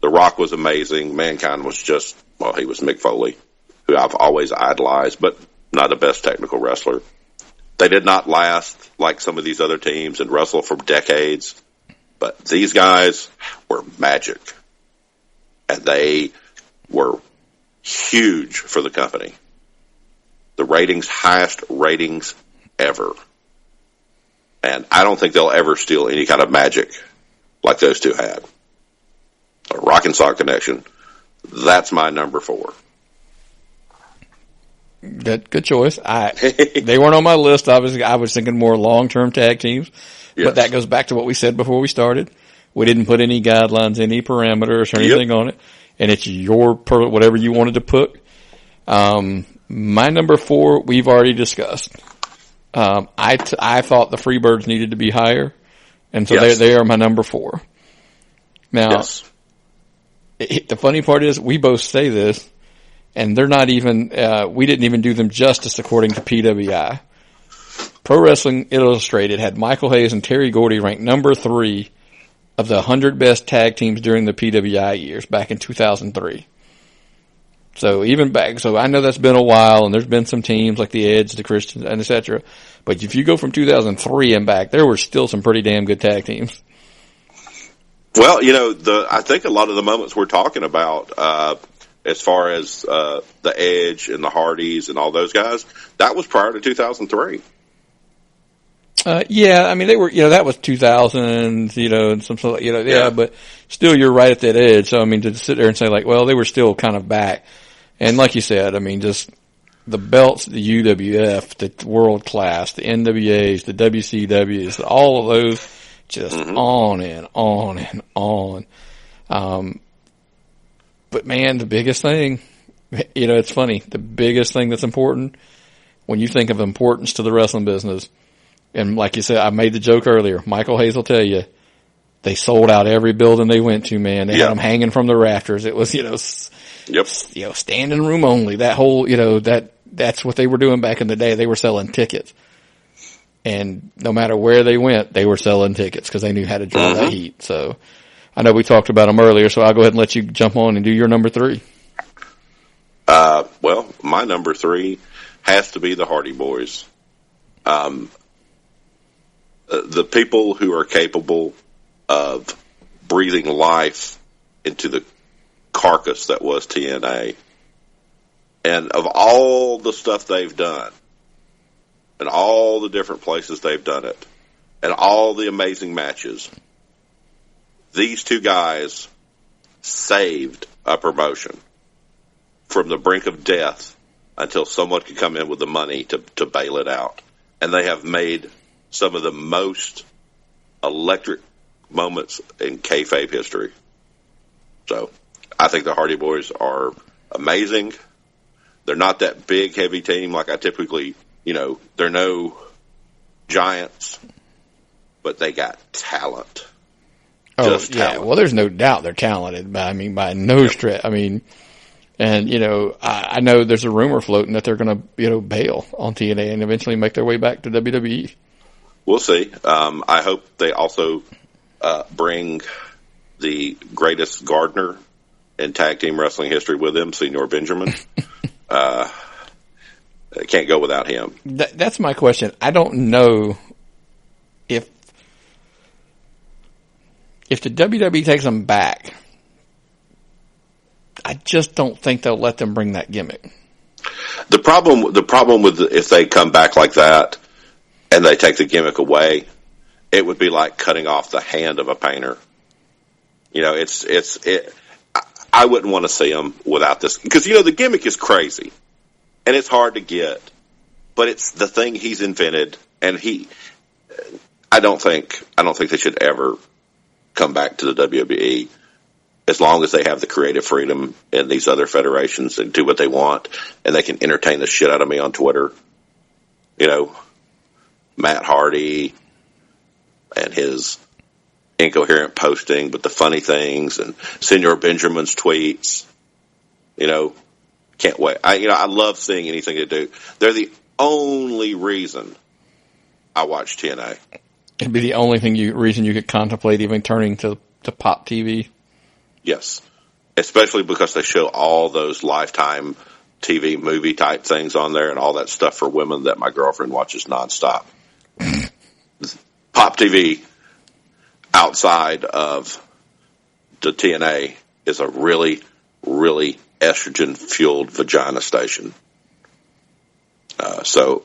The Rock was amazing. Mankind was he was Mick Foley, who I've always idolized, but not the best technical wrestler. They did not last like some of these other teams and wrestle for decades, but these guys were magic, and they were huge for the company. The highest ratings ever. And I don't think they'll ever steal any kind of magic like those two had. A Rock and Sock Connection. That's my number 4. Good choice. They weren't on my list. I was thinking more long-term tag teams, yes. But that goes back to what we said before we started. We didn't put any guidelines, any parameters, or anything on it, and it's whatever you wanted to put. My number 4, we've already discussed. I thought the Freebirds needed to be higher, and so they are my number 4. Now, the funny part is we both say this, and they're not even, we didn't even do them justice according to PWI. Pro Wrestling Illustrated had Michael Hayes and Terry Gordy ranked number 3 of the 100 best tag teams during the PWI years back in 2003. So I know that's been a while, and there's been some teams like the Edge, the Christians, and etc. But if you go from 2003 and back, there were still some pretty damn good tag teams. Well, I think a lot of the moments we're talking about, as far as the Edge and the Hardys and all those guys, that was prior to 2003. Yeah, I mean they were, that was 2000, and some sort of, but still you're right at that edge. So I mean to sit there and say like, well, they were still kind of back. And like you said, I mean, just the belts, the UWF, the World Class, the NWAs, the WCWs, all of those, just on and on and on. But man, the biggest thing, it's funny, the biggest thing that's important when you think of importance to the wrestling business, and like you said, I made the joke earlier, Michael Hayes will tell you, they sold out every building they went to, man. They had them hanging from the rafters. It was, standing room only. That whole, that's what they were doing back in the day. They were selling tickets. And no matter where they went, they were selling tickets because they knew how to draw that heat. So I know we talked about them earlier, so I'll go ahead and let you jump on and do your number 3. Well, my number 3 has to be the Hardy Boys. The people who are capable of breathing life into the carcass that was TNA, and of all the stuff they've done, and all the different places they've done it, and all the amazing matches, these two guys saved a promotion from the brink of death until someone could come in with the money to bail it out. And they have made some of the most electric moments in kayfabe history. So I think the Hardy Boys are amazing. They're not that big, heavy team like I typically, they're no giants, but they got talent. Oh, yeah. Talent. Well, there's no doubt they're talented, but by no stretch. I mean, And, I know there's a rumor floating that they're going to, bail on TNA and eventually make their way back to WWE. We'll see. I hope they also bring the greatest Gardner in tag team wrestling history with him, Senor Benjamin. Can't go without him. That's my question. I don't know if the WWE takes them back. I just don't think they'll let them bring that gimmick. The problem with if they come back like that and they take the gimmick away, it would be like cutting off the hand of a painter. I wouldn't want to see them without this because the gimmick is crazy and it's hard to get, but it's the thing he's invented, and I don't think they should ever come back to the WWE as long as they have the creative freedom in these other federations and do what they want, and they can entertain the shit out of me on Twitter. Matt Hardy and his incoherent posting, but the funny things, and Senor Benjamin's tweets. Can't wait. I love seeing anything they do. They're the only reason I watch TNA. It'd be the only reason you could contemplate even turning to Pop TV. Yes, especially because they show all those Lifetime TV movie type things on there and all that stuff for women that my girlfriend watches nonstop. Pop TV outside of the TNA is a really, really estrogen-fueled vagina station. So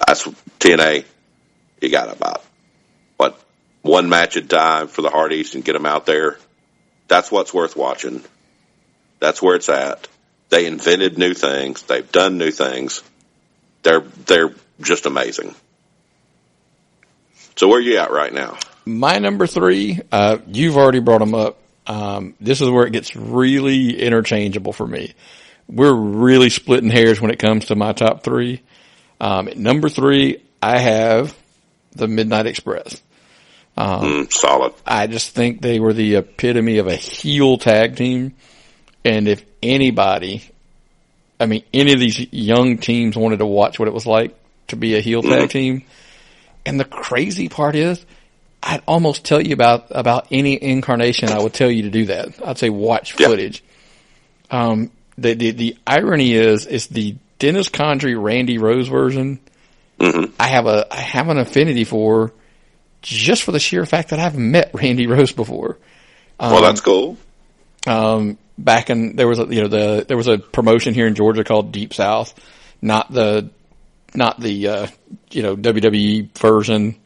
that's TNA. You got about, one match at a time for the Hardys and get them out there. That's what's worth watching. That's where it's at. They invented new things. They've done new things. They're just amazing. So where are you at right now? My number 3, you've already brought them up. This is where it gets really interchangeable for me. We're really splitting hairs when it comes to my top 3. At number 3, I have the Midnight Express. Solid. I just think they were the epitome of a heel tag team. And if anybody, any of these young teams wanted to watch what it was like to be a heel tag team. And the crazy part is, I'd almost tell you about any incarnation. I would tell you to do that. I'd say watch footage. The irony is, it's the Dennis Condrey, Randy Rose version. I have an affinity for, just for the sheer fact that I've met Randy Rose before. Well, that's cool. Back in, there was a promotion here in Georgia called Deep South, not the WWE version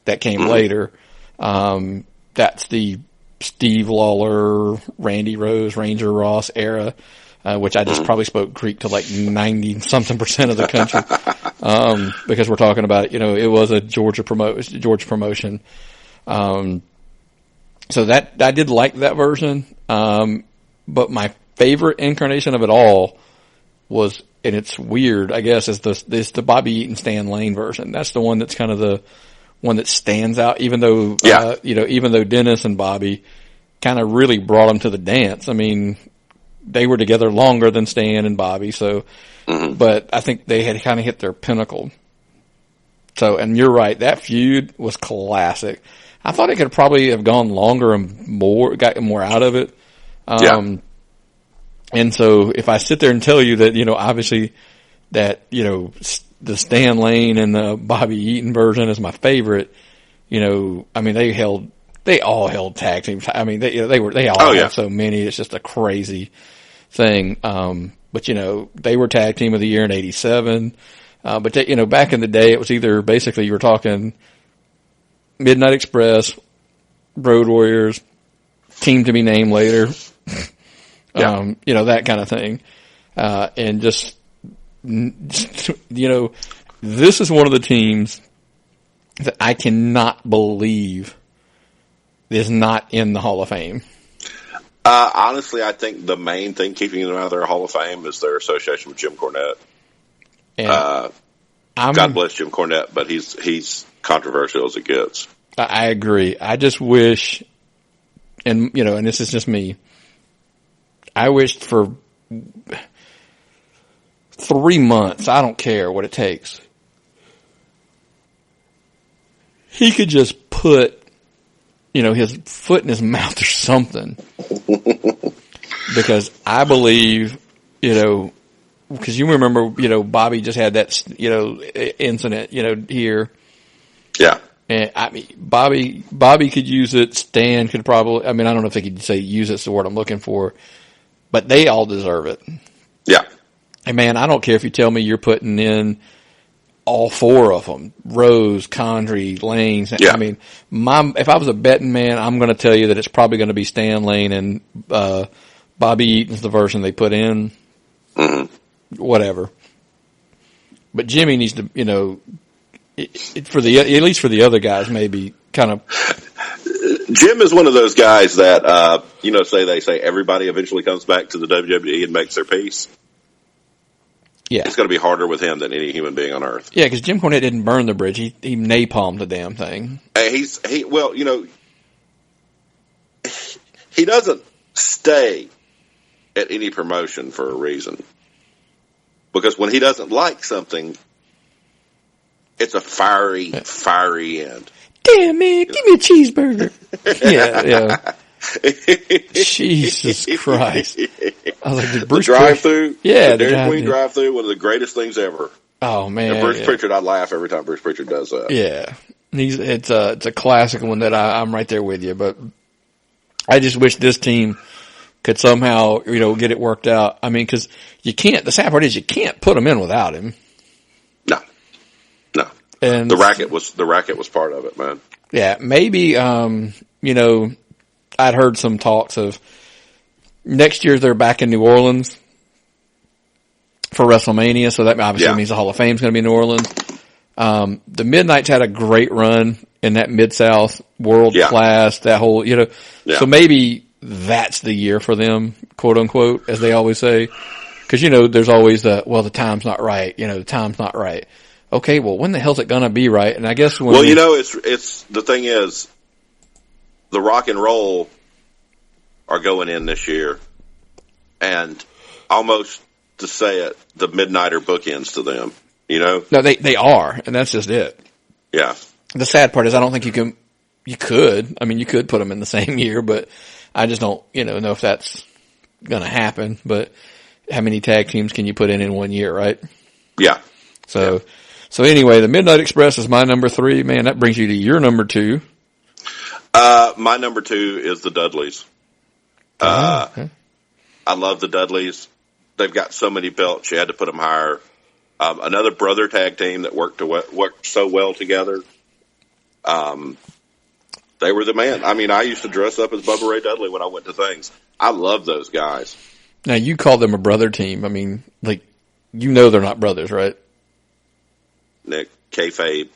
that came later. That's the Steve Lawler, Randy Rose, Ranger Ross era, which I just probably spoke Greek to like 90-something% of the country. Because we're talking about, it was a Georgia promotion. So that, I did like that version. But my favorite incarnation of it all was, and it's weird, I guess, is the Bobby Eaton Stan Lane version. That's the one that's kind of the one that stands out, even though, even though Dennis and Bobby kind of really brought them to the dance. They were together longer than Stan and Bobby, so, but I think they had kind of hit their pinnacle. So, and you're right, that feud was classic. I thought it could probably have gone longer and got more out of it. And so if I sit there and tell you that, obviously that, the Stan Lane and the Bobby Eaton version is my favorite, they all held tag teams. They all had so many. It's just a crazy thing. But they were tag team of the year in '87. But back in the day, it was either basically you were talking Midnight Express, Road Warriors, team to be named later. That kind of thing. And just, this is one of the teams that I cannot believe is not in the Hall of Fame. Honestly, I think the main thing keeping them out of their Hall of Fame is their association with Jim Cornette. And God bless Jim Cornette, but he's controversial as it gets. I agree. I just wish, and this is just me, I wished for 3 months, I don't care what it takes. He could just put, his foot in his mouth or something. Because I believe, because you remember, Bobby just had that, incident, here. Yeah. And I mean, Bobby could use it. Stan could probably, I don't know if they could say use it's the word I'm looking for, but they all deserve it. Yeah. And man, I don't care if you tell me you're putting in all 4 of them, Rose, Condrey, Lanes. Yeah. If I was a betting man, I'm going to tell you that it's probably going to be Stan Lane and, Bobby Eaton's the version they put in. Mm-hmm. Whatever. But Jimmy needs to, at least for the other guys, maybe kind of. Jim is one of those guys that, they say everybody eventually comes back to the WWE and makes their peace. Yeah. It's going to be harder with him than any human being on earth. Yeah, because Jim Cornette didn't burn the bridge. He napalmed the damn thing. He doesn't stay at any promotion for a reason. Because when he doesn't like something, it's a fiery end. Damn, man, give me a cheeseburger. Yeah. Jesus Christ. I was like, did Bruce the drive-through? Yeah. The Dairy Queen drive-through, one of the greatest things ever. Oh, man. And Bruce Pritchard, I laugh every time Bruce Pritchard does that. Yeah. It's a classic one that I'm right there with you, but I just wish this team could somehow, get it worked out. Because you can't, the sad part is you can't put him in without him. No. And the racket was part of it, man. Yeah. Maybe, I'd heard some talks of next year they're back in New Orleans for WrestleMania. So that obviously means the Hall of Fame is going to be in New Orleans. The Midnights had a great run in that Mid-South world class, that whole, so maybe that's the year for them, quote unquote, as they always say. Cause there's always the time's not right. The time's not right. Okay. Well, when the hell's it going to be right? And I guess it's the thing is the Rock and Roll are going in this year and almost to say it, the Midnighter bookends to them, No, they are. And that's just it. Yeah. The sad part is I don't think you could, you could put them in the same year, but I just don't, know if that's going to happen. But how many tag teams can you put in 1 year, right? Yeah. So anyway, the Midnight Express is my number 3. Man, that brings you to your number 2. My number 2 is the Dudleys. Okay. I love the Dudleys. They've got so many belts, you had to put them higher. Another brother tag team that worked so well together. They were the man. I used to dress up as Bubba Ray Dudley when I went to things. I love those guys. Now, you call them a brother team. They're not brothers, right? Nick, kayfabe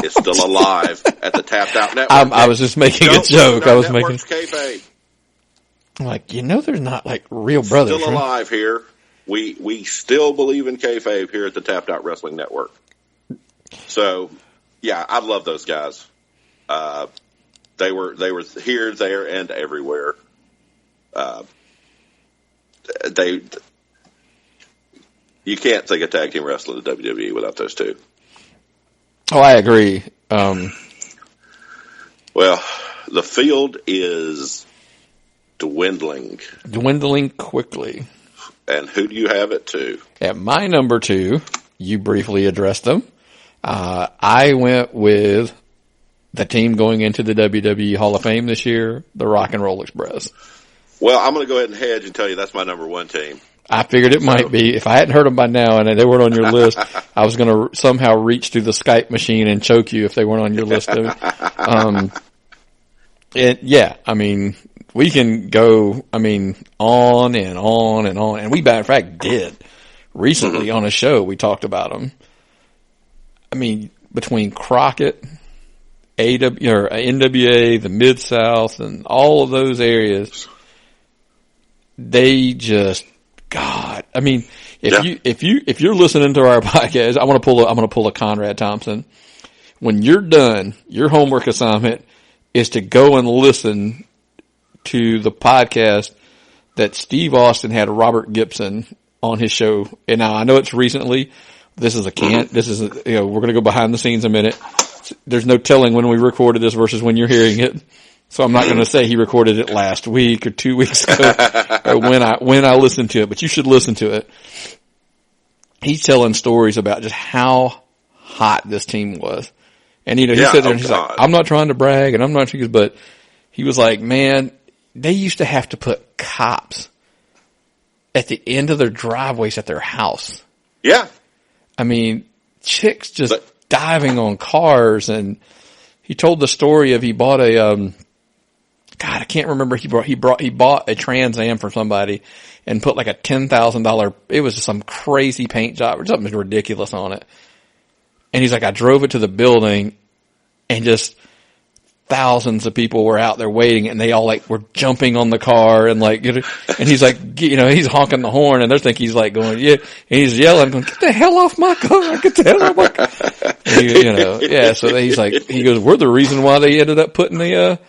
is still alive at the Tapped Out Network. I was just making a joke. I was making kayfabe. I'm like, they're not like real brothers. Still alive here. We still believe in kayfabe here at the Tapped Out Wrestling Network. So, yeah, I love those guys. They were here, there, and everywhere. You can't think of tag team wrestling in the WWE without those two. Oh, I agree. Well, the field is dwindling quickly. And who do you have it to? At my number 2, you briefly addressed them. I went with the team going into the WWE Hall of Fame this year, the Rock and Roll Express. Well, I'm going to go ahead and hedge and tell you that's my number 1 team. I figured it might be. If I hadn't heard them by now and they weren't on your list, I was going to somehow reach through the Skype machine and choke you if they weren't on your list. We can go, on and on and on. And we, matter of fact, did. Recently on a show, we talked about them. Between Crockett, NWA, the Mid-South, and all of those areas, they just, God. If you're listening to our podcast, I'm gonna pull a Conrad Thompson. When you're done, your homework assignment is to go and listen to the podcast that Steve Austin had Robert Gibson on his show. And now I know it's recently. This is we're going to go behind the scenes a minute. There's no telling when we recorded this versus when you're hearing it. So I'm not going to say he recorded it last week or 2 weeks ago or when I listened to it, but you should listen to it. He's telling stories about just how hot this team was. And, he said there and he's like, I'm not trying to brag and I'm not, but he was like, man, they used to have to put cops at the end of their driveways at their house. Yeah. I mean, chicks just diving on cars. And he told the story of he bought a, God, I can't remember. He bought a Trans Am for somebody and put like a $10,000. It was just some crazy paint job or something ridiculous on it. And he's like, I drove it to the building and just thousands of people were out there waiting and they all like were jumping on the car and like, and he's like, he's honking the horn and they think he's like going, yeah, and he's yelling, going, get the hell off my car, get the hell off my car. And so he's like, he goes, we're the reason why they ended up putting the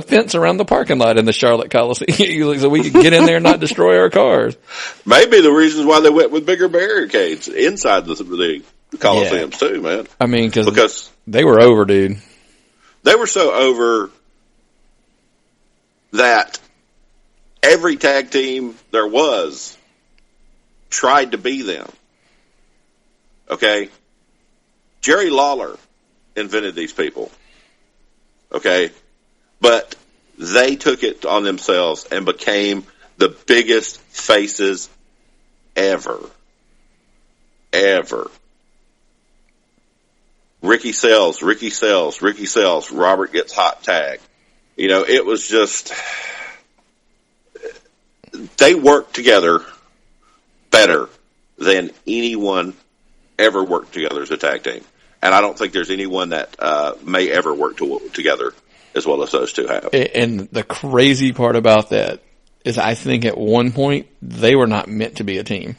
fence around the parking lot in the Charlotte Coliseum so we could get in there and not destroy our cars. Maybe the reasons why they went with bigger barricades inside the Coliseums too, man. I mean, because they were over, dude. They were so over that every tag team there was tried to be them. Okay? Jerry Lawler invented these people. Okay? But they took it on themselves and became the biggest faces ever. Ever. Ricky sells, Robert gets hot tag. It was just, they worked together better than anyone ever worked together as a tag team. And I don't think there's anyone that may ever work together as well as those two have. And the crazy part about that is I think at one point they were not meant to be a team.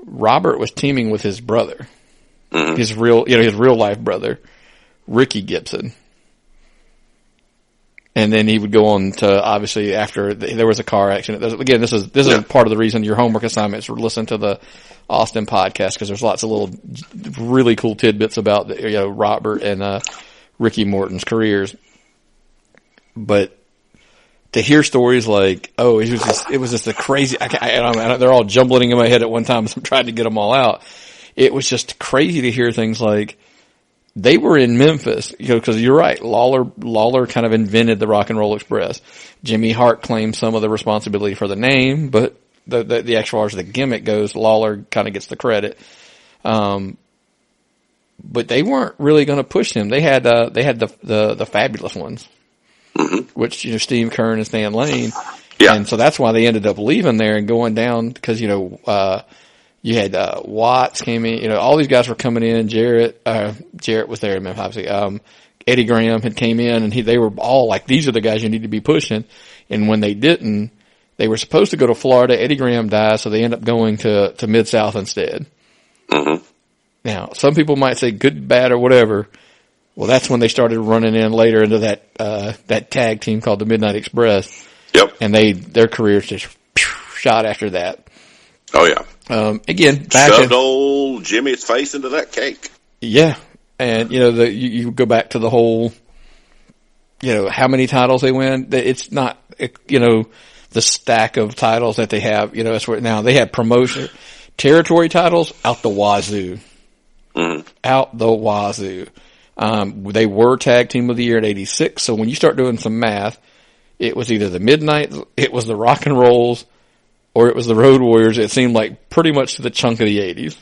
Robert was teaming with his brother. Mm-hmm. His real life brother, Ricky Gibson. And then he would go on to, obviously, after there was a car accident. Again, this is part of the reason your homework assignment is to listen to the Austin podcast, because there's lots of little really cool tidbits about Robert and Ricky Morton's careers. But to hear stories like, it was just a crazy, they're all jumbling in my head at one time, so I'm trying to get them all out. It was just crazy to hear things like they were in Memphis, because you're right. Lawler kind of invented the Rock and Roll Express. Jimmy Hart claimed some of the responsibility for the name, but the actual as the gimmick goes, Lawler kind of gets the credit. But they weren't really going to push him. They had the fabulous ones, mm-hmm. which, Steve Kern and Stan Lane. Yeah. And so that's why they ended up leaving there and going down, because, you had, Watts came in, all these guys were coming in. Jarrett was there, obviously. Eddie Graham had came in and they were all like, these are the guys you need to be pushing. And when they didn't, they were supposed to go to Florida. Eddie Graham died, so they end up going to Mid-South instead. Mm-hmm. Now, some people might say good, bad, or whatever. Well, that's when they started running in later into that tag team called the Midnight Express. Yep. And their careers just shot after that. Oh yeah. Again, shoved old Jimmy's face into that cake. Yeah. And, you go back to the whole, how many titles they win. It's not, the stack of titles that they have, that's where now they have promotion, territory titles out the wazoo. Mm-hmm. Out the wazoo. They were tag team of the year at 86. So when you start doing some math, it was either the Midnight, it was the Rock and Rolls, or it was the Road Warriors. It seemed like pretty much to the chunk of the 80s.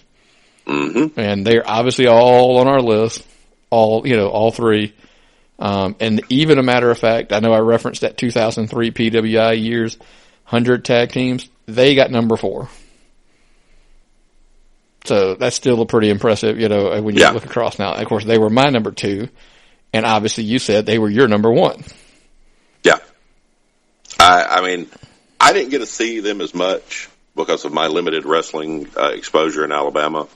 Mm-hmm. And they're obviously all on our list. All three. And even a matter of fact, I know I referenced that 2003 PWI years, 100 tag teams. They got number 4. So that's still a pretty impressive, when you look across now. Of course, they were my number 2. And obviously you said they were your number 1. Yeah. I mean, I didn't get to see them as much because of my limited wrestling exposure in Alabama.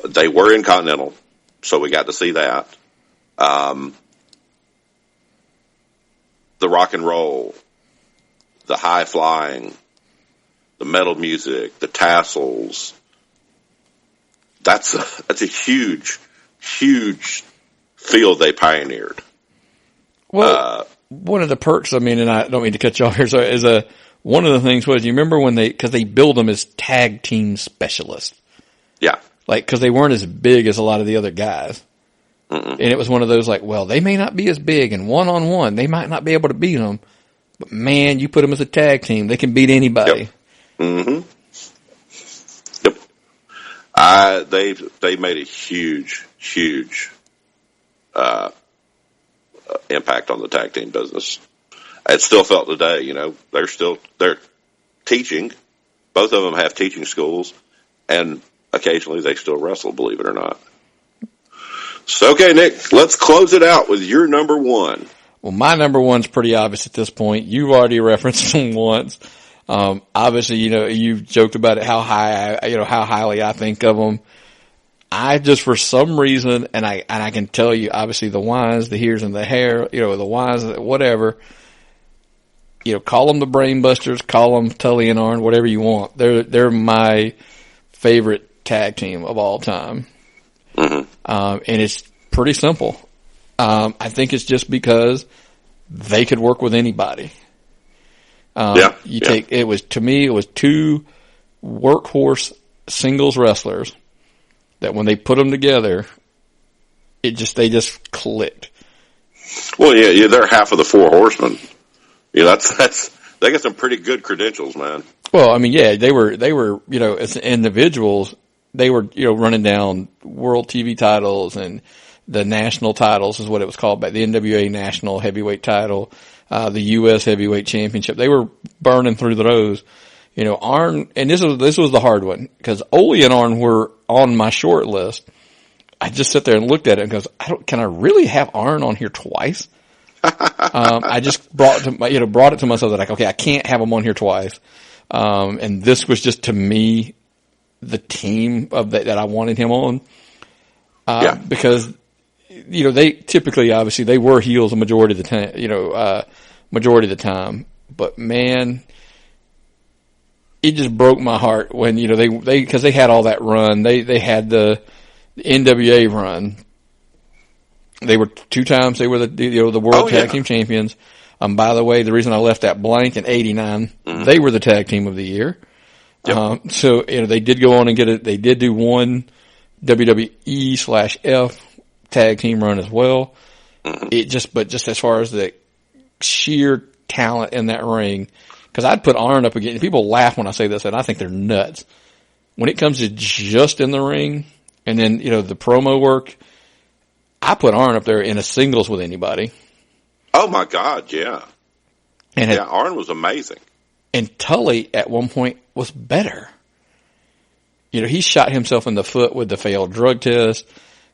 They were in Continental, so we got to see that. The Rock and Roll, the high flying, the metal music, the tassels. That's a huge field they pioneered. Well, one of the perks, I mean, and I don't mean to cut you off here, so one of the things was, you remember when because they billed them as tag team specialists. Yeah. Like, cause they weren't as big as a lot of the other guys. Mm-mm. And it was one of those like, well, they may not be as big, and one-on-one, they might not be able to beat them, but man, you put them as a tag team, they can beat anybody. Yep. Mm-hmm. Yep. They made a huge impact on the tag team business. It's still felt today, you know, they're teaching. Both of them have teaching schools, and occasionally they still wrestle, believe it or not. So, okay, Nick, let's close it out with your number one. Well, my number one's pretty obvious at this point. You've already referenced them once. Obviously, you know, you've joked about it, how highly I think of them. I just, for some reason, and I can tell you, obviously, the whys, the heres, and the hair, you know, the whys, whatever. You know, call them the Brain Busters, call them Tully and Arn, whatever you want. They're my favorite tag team of all time. Mm-hmm. And it's pretty simple. I think it's just because they could work with anybody. It was two workhorse singles wrestlers that when they put them together, they just clicked. Well, yeah, they're half of the Four Horsemen. Yeah, they got some pretty good credentials, man. Well, I mean, yeah, they were, you know, as individuals, they were, you know, running down world TV titles and the national titles is what it was called back, the NWA national heavyweight title, the U.S. heavyweight championship. They were burning through those. You know, Arn, and this was the hard one, because Ole and Arn were on my short list. I just sit there and looked at it and goes, can I really have Arn on here twice? I just brought it to myself that like, okay, I can't have him on here twice. And this was just, to me, the team that I wanted him on. Because, you know, they typically, obviously, they were heels a majority of the time, but man, it just broke my heart when, you know, cause they had all that run. They had the NWA run. They were 2 times, they were the world tag team champions. By the way, the reason I left that blank in '89, they were the tag team of the year. Yep. So, you know, they did go on and they did do one WWE/F tag team run as well. But just as far as the sheer talent in that ring, because I'd put Arn up against, people laugh when I say this, and I think they're nuts. When it comes to just in the ring, and then, you know, the promo work, I put Arn up there in a singles with anybody. Oh my God, yeah. Arn was amazing. And Tully at one point was better. You know, he shot himself in the foot with the failed drug test.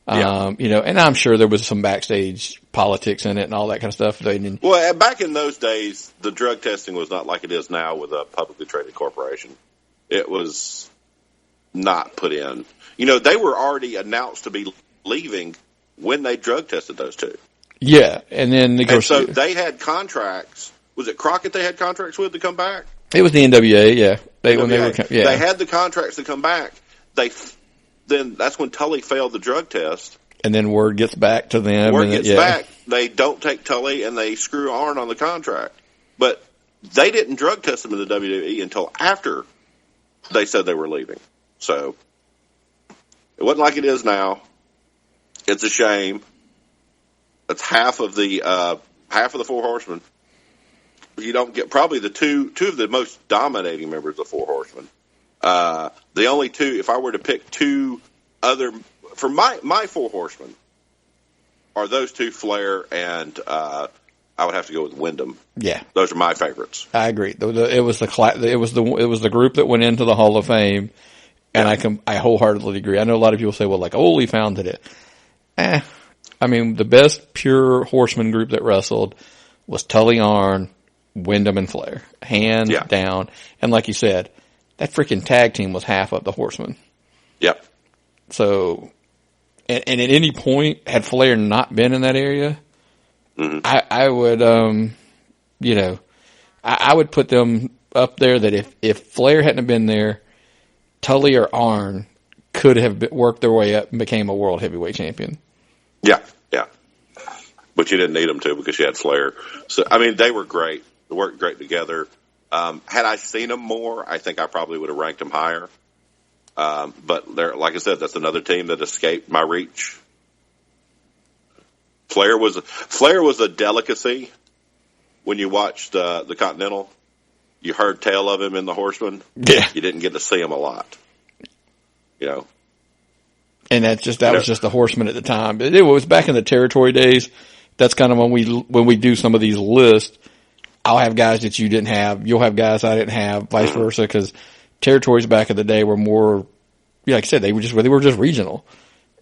You know, and I'm sure there was some backstage politics in it and all that kind of stuff. Well, back in those days, the drug testing was not like it is now with a publicly traded corporation. It was not put in. You know, they were already announced to be leaving when they drug tested those two. Yeah, and then so they had contracts. Was it Crockett they had contracts with to come back? It was the NWA, yeah. They had the contracts to come back. Then that's when Tully failed the drug test. And then word gets back to them. Back. They don't take Tully and they screw Arn on the contract. But they didn't drug test him in the WWE until after they said they were leaving. So it wasn't like it is now. It's a shame. That's half of the Four Horsemen. You don't get probably the two of the most dominating members of the Four Horsemen. The only two, if I were to pick two other, for my Four Horsemen, are those two, Flair and I would have to go with Wyndham. Yeah, those are my favorites. I agree. It was the group that went into the Hall of Fame, and I wholeheartedly agree. I know a lot of people say, well, like Ole founded it. I mean, the best pure Horseman group that wrestled was Tully, Arn, Wyndham, and Flair, hands down. And like you said, that freaking tag team was half of the Horsemen. Yep. So, and at any point, had Flair not been in that area, I would, you know, I would put them up there that if Flair hadn't been there, Tully or Arn could have worked their way up and became a world heavyweight champion. Yeah. But you didn't need them to because you had Flair. So, I mean, they were great. They worked great together. Had I seen them more, I think I probably would have ranked them higher. But they're, like I said, that's another team that escaped my reach. Flair was a delicacy when you watched the Continental. You heard tell of him in the Horseman. Yeah. You didn't get to see him a lot. You know. And that was just the Horseman at the time. But it was back in the territory days. That's kind of when we do some of these lists. I'll have guys that you didn't have. You'll have guys I didn't have, vice versa. Because territories back in the day were more, like I said, they were just regional.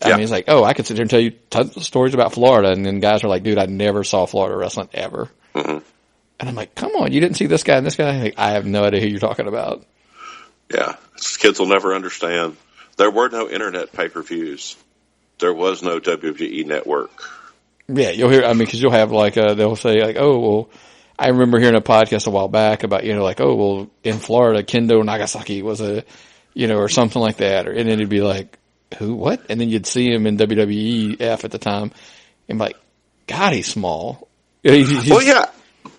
I mean, it's like, I could sit there and tell you tons of stories about Florida, and then guys are like, dude, I never saw Florida wrestling ever. Mm-hmm. And I'm like, come on, you didn't see this guy and this guy? Like, I have no idea who you're talking about. Yeah, kids will never understand. There were no internet pay-per-views. There was no WWE network. Yeah, you'll hear, because you'll have they'll say like, oh, well, I remember hearing a podcast a while back about, in Florida, Kendo Nagasaki was or something like that. And then it'd be like, who, what? And then you'd see him in WWEF at the time and be like, God, he's small. Well, yeah.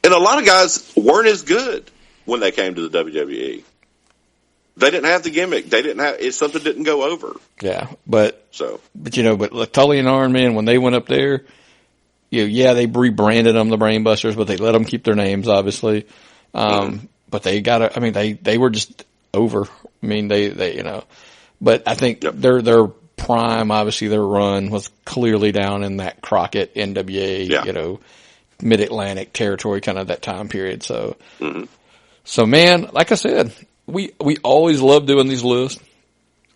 And a lot of guys weren't as good when they came to the WWE. They didn't have the gimmick. Something didn't go over. Yeah. But Tully and Arn, man, when they went up there, they rebranded them the Brainbusters, but they let them keep their names, obviously. But they were just over. I mean, but I think their prime, obviously their run was clearly down in that Crockett NWA, Mid-Atlantic territory, kind of that time period. So, so man, like I said, we always love doing these lists.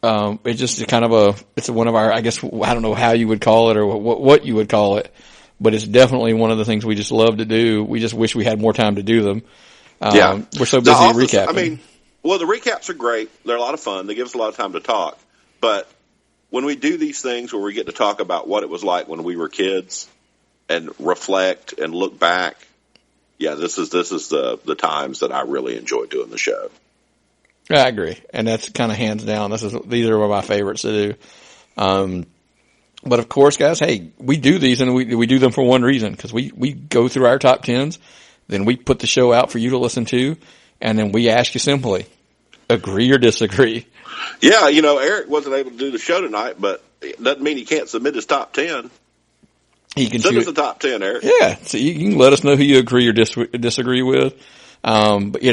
It's just kind of it's one of our, I guess, I don't know how you would call it or what you would call it, but it's definitely one of the things we just love to do. We just wish we had more time to do them. We're so busy recapping. Well, the recaps are great. They're a lot of fun. They give us a lot of time to talk. But when we do these things where we get to talk about what it was like when we were kids and reflect and look back, this is the times that I really enjoy doing the show. I agree, and that's kind of hands down. These are my favorites to do. But of course, guys, hey, we do these and we do them for one reason, because we go through our top 10s, then we put the show out for you to listen to, and then we ask you simply, agree or disagree. Yeah, Eric wasn't able to do the show tonight, but it doesn't mean he can't submit his top 10. He can send us a top 10, Eric. Yeah, so you can let us know who you agree or disagree with. But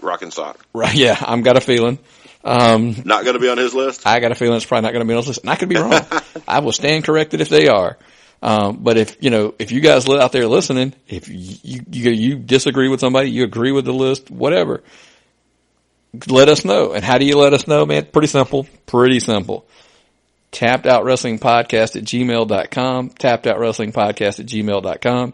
Rockin' Sock. Right? Yeah, I've got a feeling. Not going to be on his list. I got a feeling it's probably not going to be on his list, and I could be wrong. I will stand corrected if they are. But if you guys out there listening, if you disagree with somebody, you agree with the list, whatever, let us know. And how do you let us know, man? Pretty simple. tappedoutwrestlingpodcast@gmail.com. tappedoutwrestlingpodcast@gmail.com.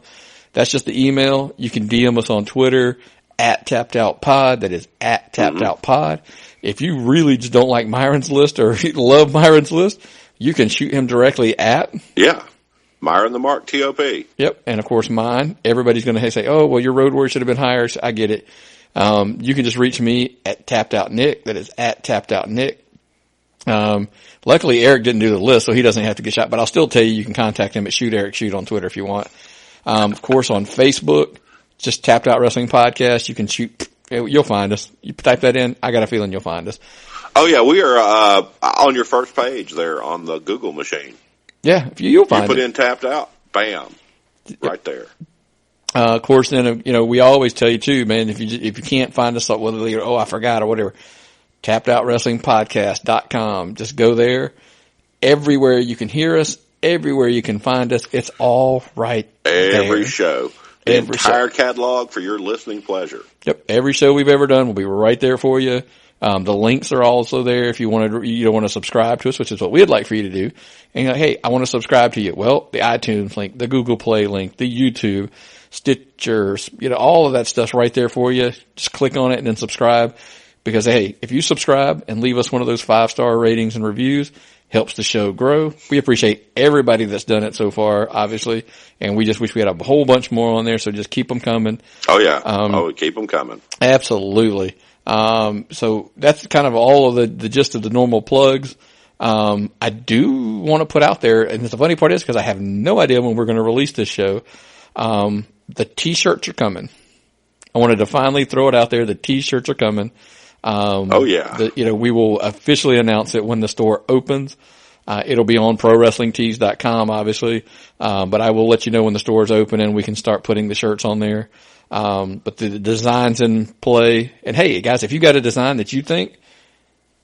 That's just the email. You can DM us on Twitter @tappedOutPod. That is @tappedOutPod. If you really just don't like Myron's list or love Myron's list, you can shoot him directly at Myron the Mark TOP. Yep, and of course mine. Everybody's going to say, "Oh, well, your Road Warrior should have been higher." So I get it. You can just reach me at @TappedOutNick. That is @TappedOutNick. Luckily Eric didn't do the list, so he doesn't have to get shot. But I'll still tell you can contact him at @ShootEricShoot on Twitter if you want. Of course, on Facebook, just Tapped Out Wrestling Podcast. You can shoot. You'll find us. You type that in. I got a feeling you'll find us. Oh yeah, we are on your first page there on the Google machine. Yeah, you'll find it. You put in Tapped Out, bam, right there. Of course, then we always tell you too, man. If you can't find us, whether I forgot or whatever, tappedOutWrestlingPodcast.com. Just go there. Everywhere you can hear us, everywhere you can find us, it's all right there. Every show. The entire catalog for your listening pleasure. Yep. Every show we've ever done will be right there for you. The links are also there if you don't want to subscribe to us, which is what we'd like for you to do. And you're like, hey, I want to subscribe to you. Well, the iTunes link, the Google Play link, the YouTube, Stitcher, all of that stuff's right there for you. Just click on it and then subscribe. Because hey, if you subscribe and leave us one of those 5-star ratings and reviews, helps the show grow. We appreciate everybody that's done it so far, obviously, and we just wish we had a whole bunch more on there. So just keep them coming. Oh yeah, keep them coming. Absolutely. So that's kind of all of the gist of the normal plugs. I do want to put out there, and the funny part is because I have no idea when we're going to release this show. The t-shirts are coming. I wanted to finally throw it out there. The t-shirts are coming. We will officially announce it when the store opens. It'll be on ProWrestlingTees.com, obviously. But I will let you know when the store is open and we can start putting the shirts on there. But the design's in play. And hey, guys, if you got a design that you think,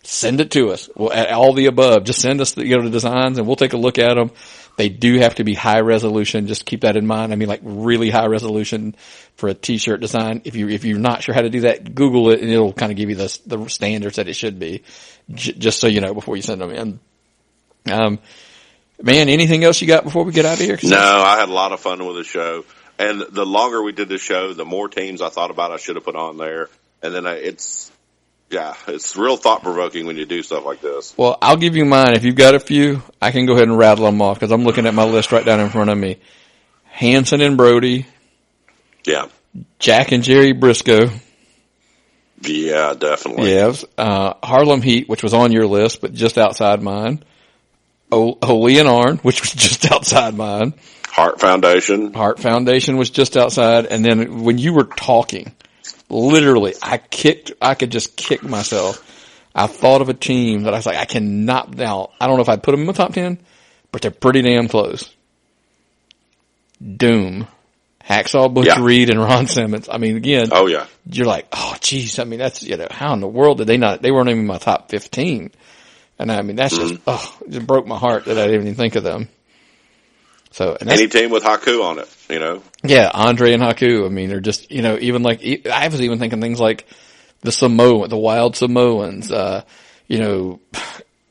send it to us. Well, at all the above, just send us the designs and we'll take a look at them. They do have to be high resolution. Just keep that in mind. I mean, like really high resolution for a t-shirt design. If you're not sure how to do that, Google it and it'll kind of give you the standards that it should be, just so you know before you send them in. Man, anything else you got before we get out of here? No, I had a lot of fun with the show. And the longer we did the show, the more teams I thought about I should have put on there. And then it's real thought-provoking when you do stuff like this. Well, I'll give you mine. If you've got a few, I can go ahead and rattle them off because I'm looking at my list right down in front of me. Hanson and Brody. Yeah. Jack and Jerry Briscoe. Yeah, definitely. Yes. Harlem Heat, which was on your list, but just outside mine. Holy and Arn, which was just outside mine. Hart Foundation was just outside. And then when you were talking, literally, I could just kick myself. I thought of a team that I was like, I cannot now. I don't know if I'd put them in the top 10, but they're pretty damn close. Doom. Hacksaw Butch Reed and Ron Simmons. I mean, again. Oh yeah. You're like, oh geez. I mean, that's, how in the world did they weren't even in my top 15. And I mean, that's just, it just broke my heart that I didn't even think of them. So, any team with Haku on it, Yeah, Andre and Haku. I mean, they're just, even like, I was even thinking things like the Wild Samoans,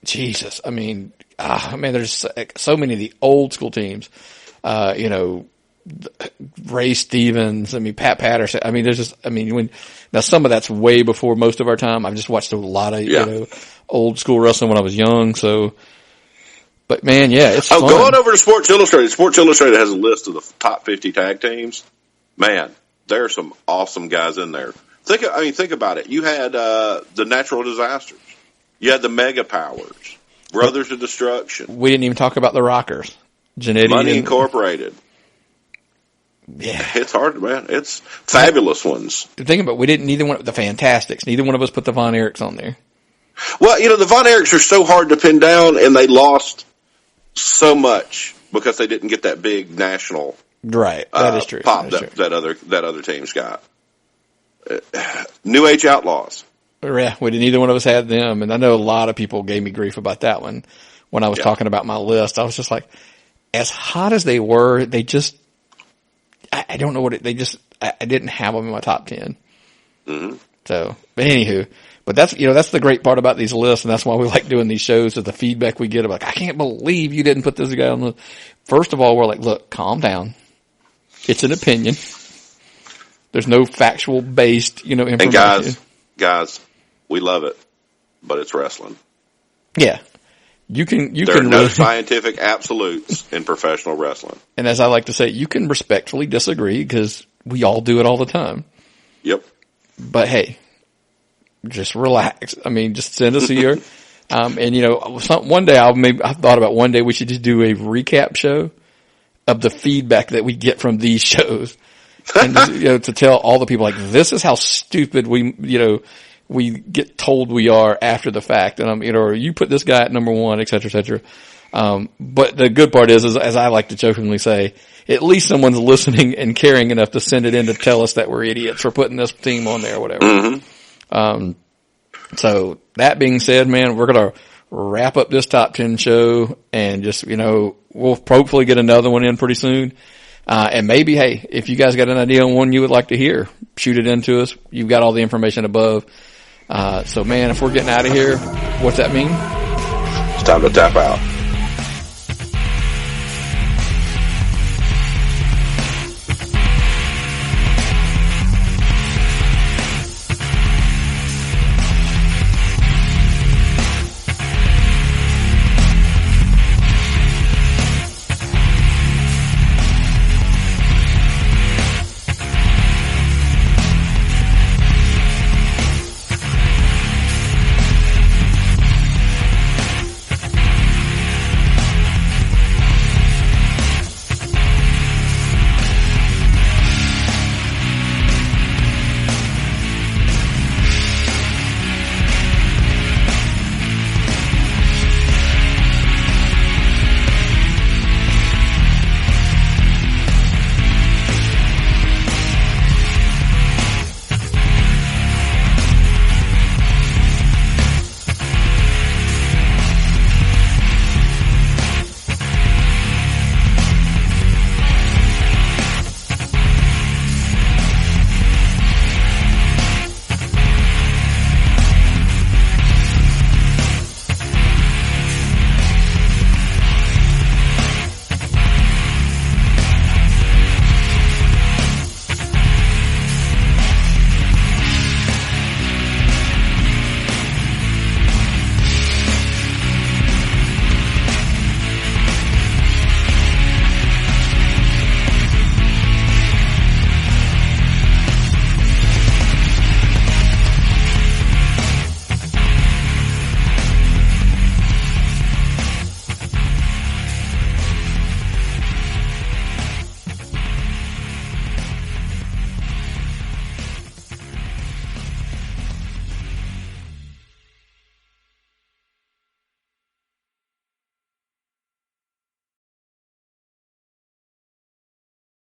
Jesus. I mean, there's so many of the old school teams, Ray Stevens, Pat Patterson. I mean, there's just, now some of that's way before most of our time. I've just watched a lot of, old school wrestling when I was young. So, but man, yeah, it's fun. Going over to Sports Illustrated. Sports Illustrated has a list of the top 50 tag teams. Man, there are some awesome guys in there. Think about it. You had, the Natural Disasters. You had the Mega Powers, Brothers of Destruction. We didn't even talk about the Rockers. Money Incorporated. Yeah. It's hard, man. It's fabulous ones. Think about it, we didn't, neither one, the Fantastics, neither one of us put the Von Erichs on there. Well, the Von Erichs are so hard to pin down and they lost so much because they didn't get that big national right. That is true. Pop that other teams got. New Age Outlaws. Yeah, neither one of us had them, and I know a lot of people gave me grief about that one when I was talking about my list. I was just like, as hot as they were, they just, I don't know I didn't have them in my top 10. Mm-hmm. So, but anywho. But that's, that's the great part about these lists, and that's why we like doing these shows, is the feedback we get about, I can't believe you didn't put this guy on the, first of all, we're like, look, calm down. It's an opinion. There's no factual based, information. And guys, we love it, but it's wrestling. Yeah. There are no scientific absolutes in professional wrestling. And as I like to say, you can respectfully disagree because we all do it all the time. Yep. But hey, just relax. Just send us your, one day I thought about one day we should just do a recap show of the feedback that we get from these shows. And just, to tell all the people, like, this is how stupid we get told we are after the fact. And or you put this guy at number one, et cetera, et cetera. But the good part is, as I like to jokingly say, at least someone's listening and caring enough to send it in to tell us that we're idiots for putting this team on there or whatever. Mm-hmm. So that being said, man, we're going to wrap up this top 10 show and just, we'll hopefully get another one in pretty soon. And maybe, hey, if you guys got an idea on one you would like to hear, shoot it into us. You've got all the information above. So man, if we're getting out of here, what's that mean? It's time to tap out.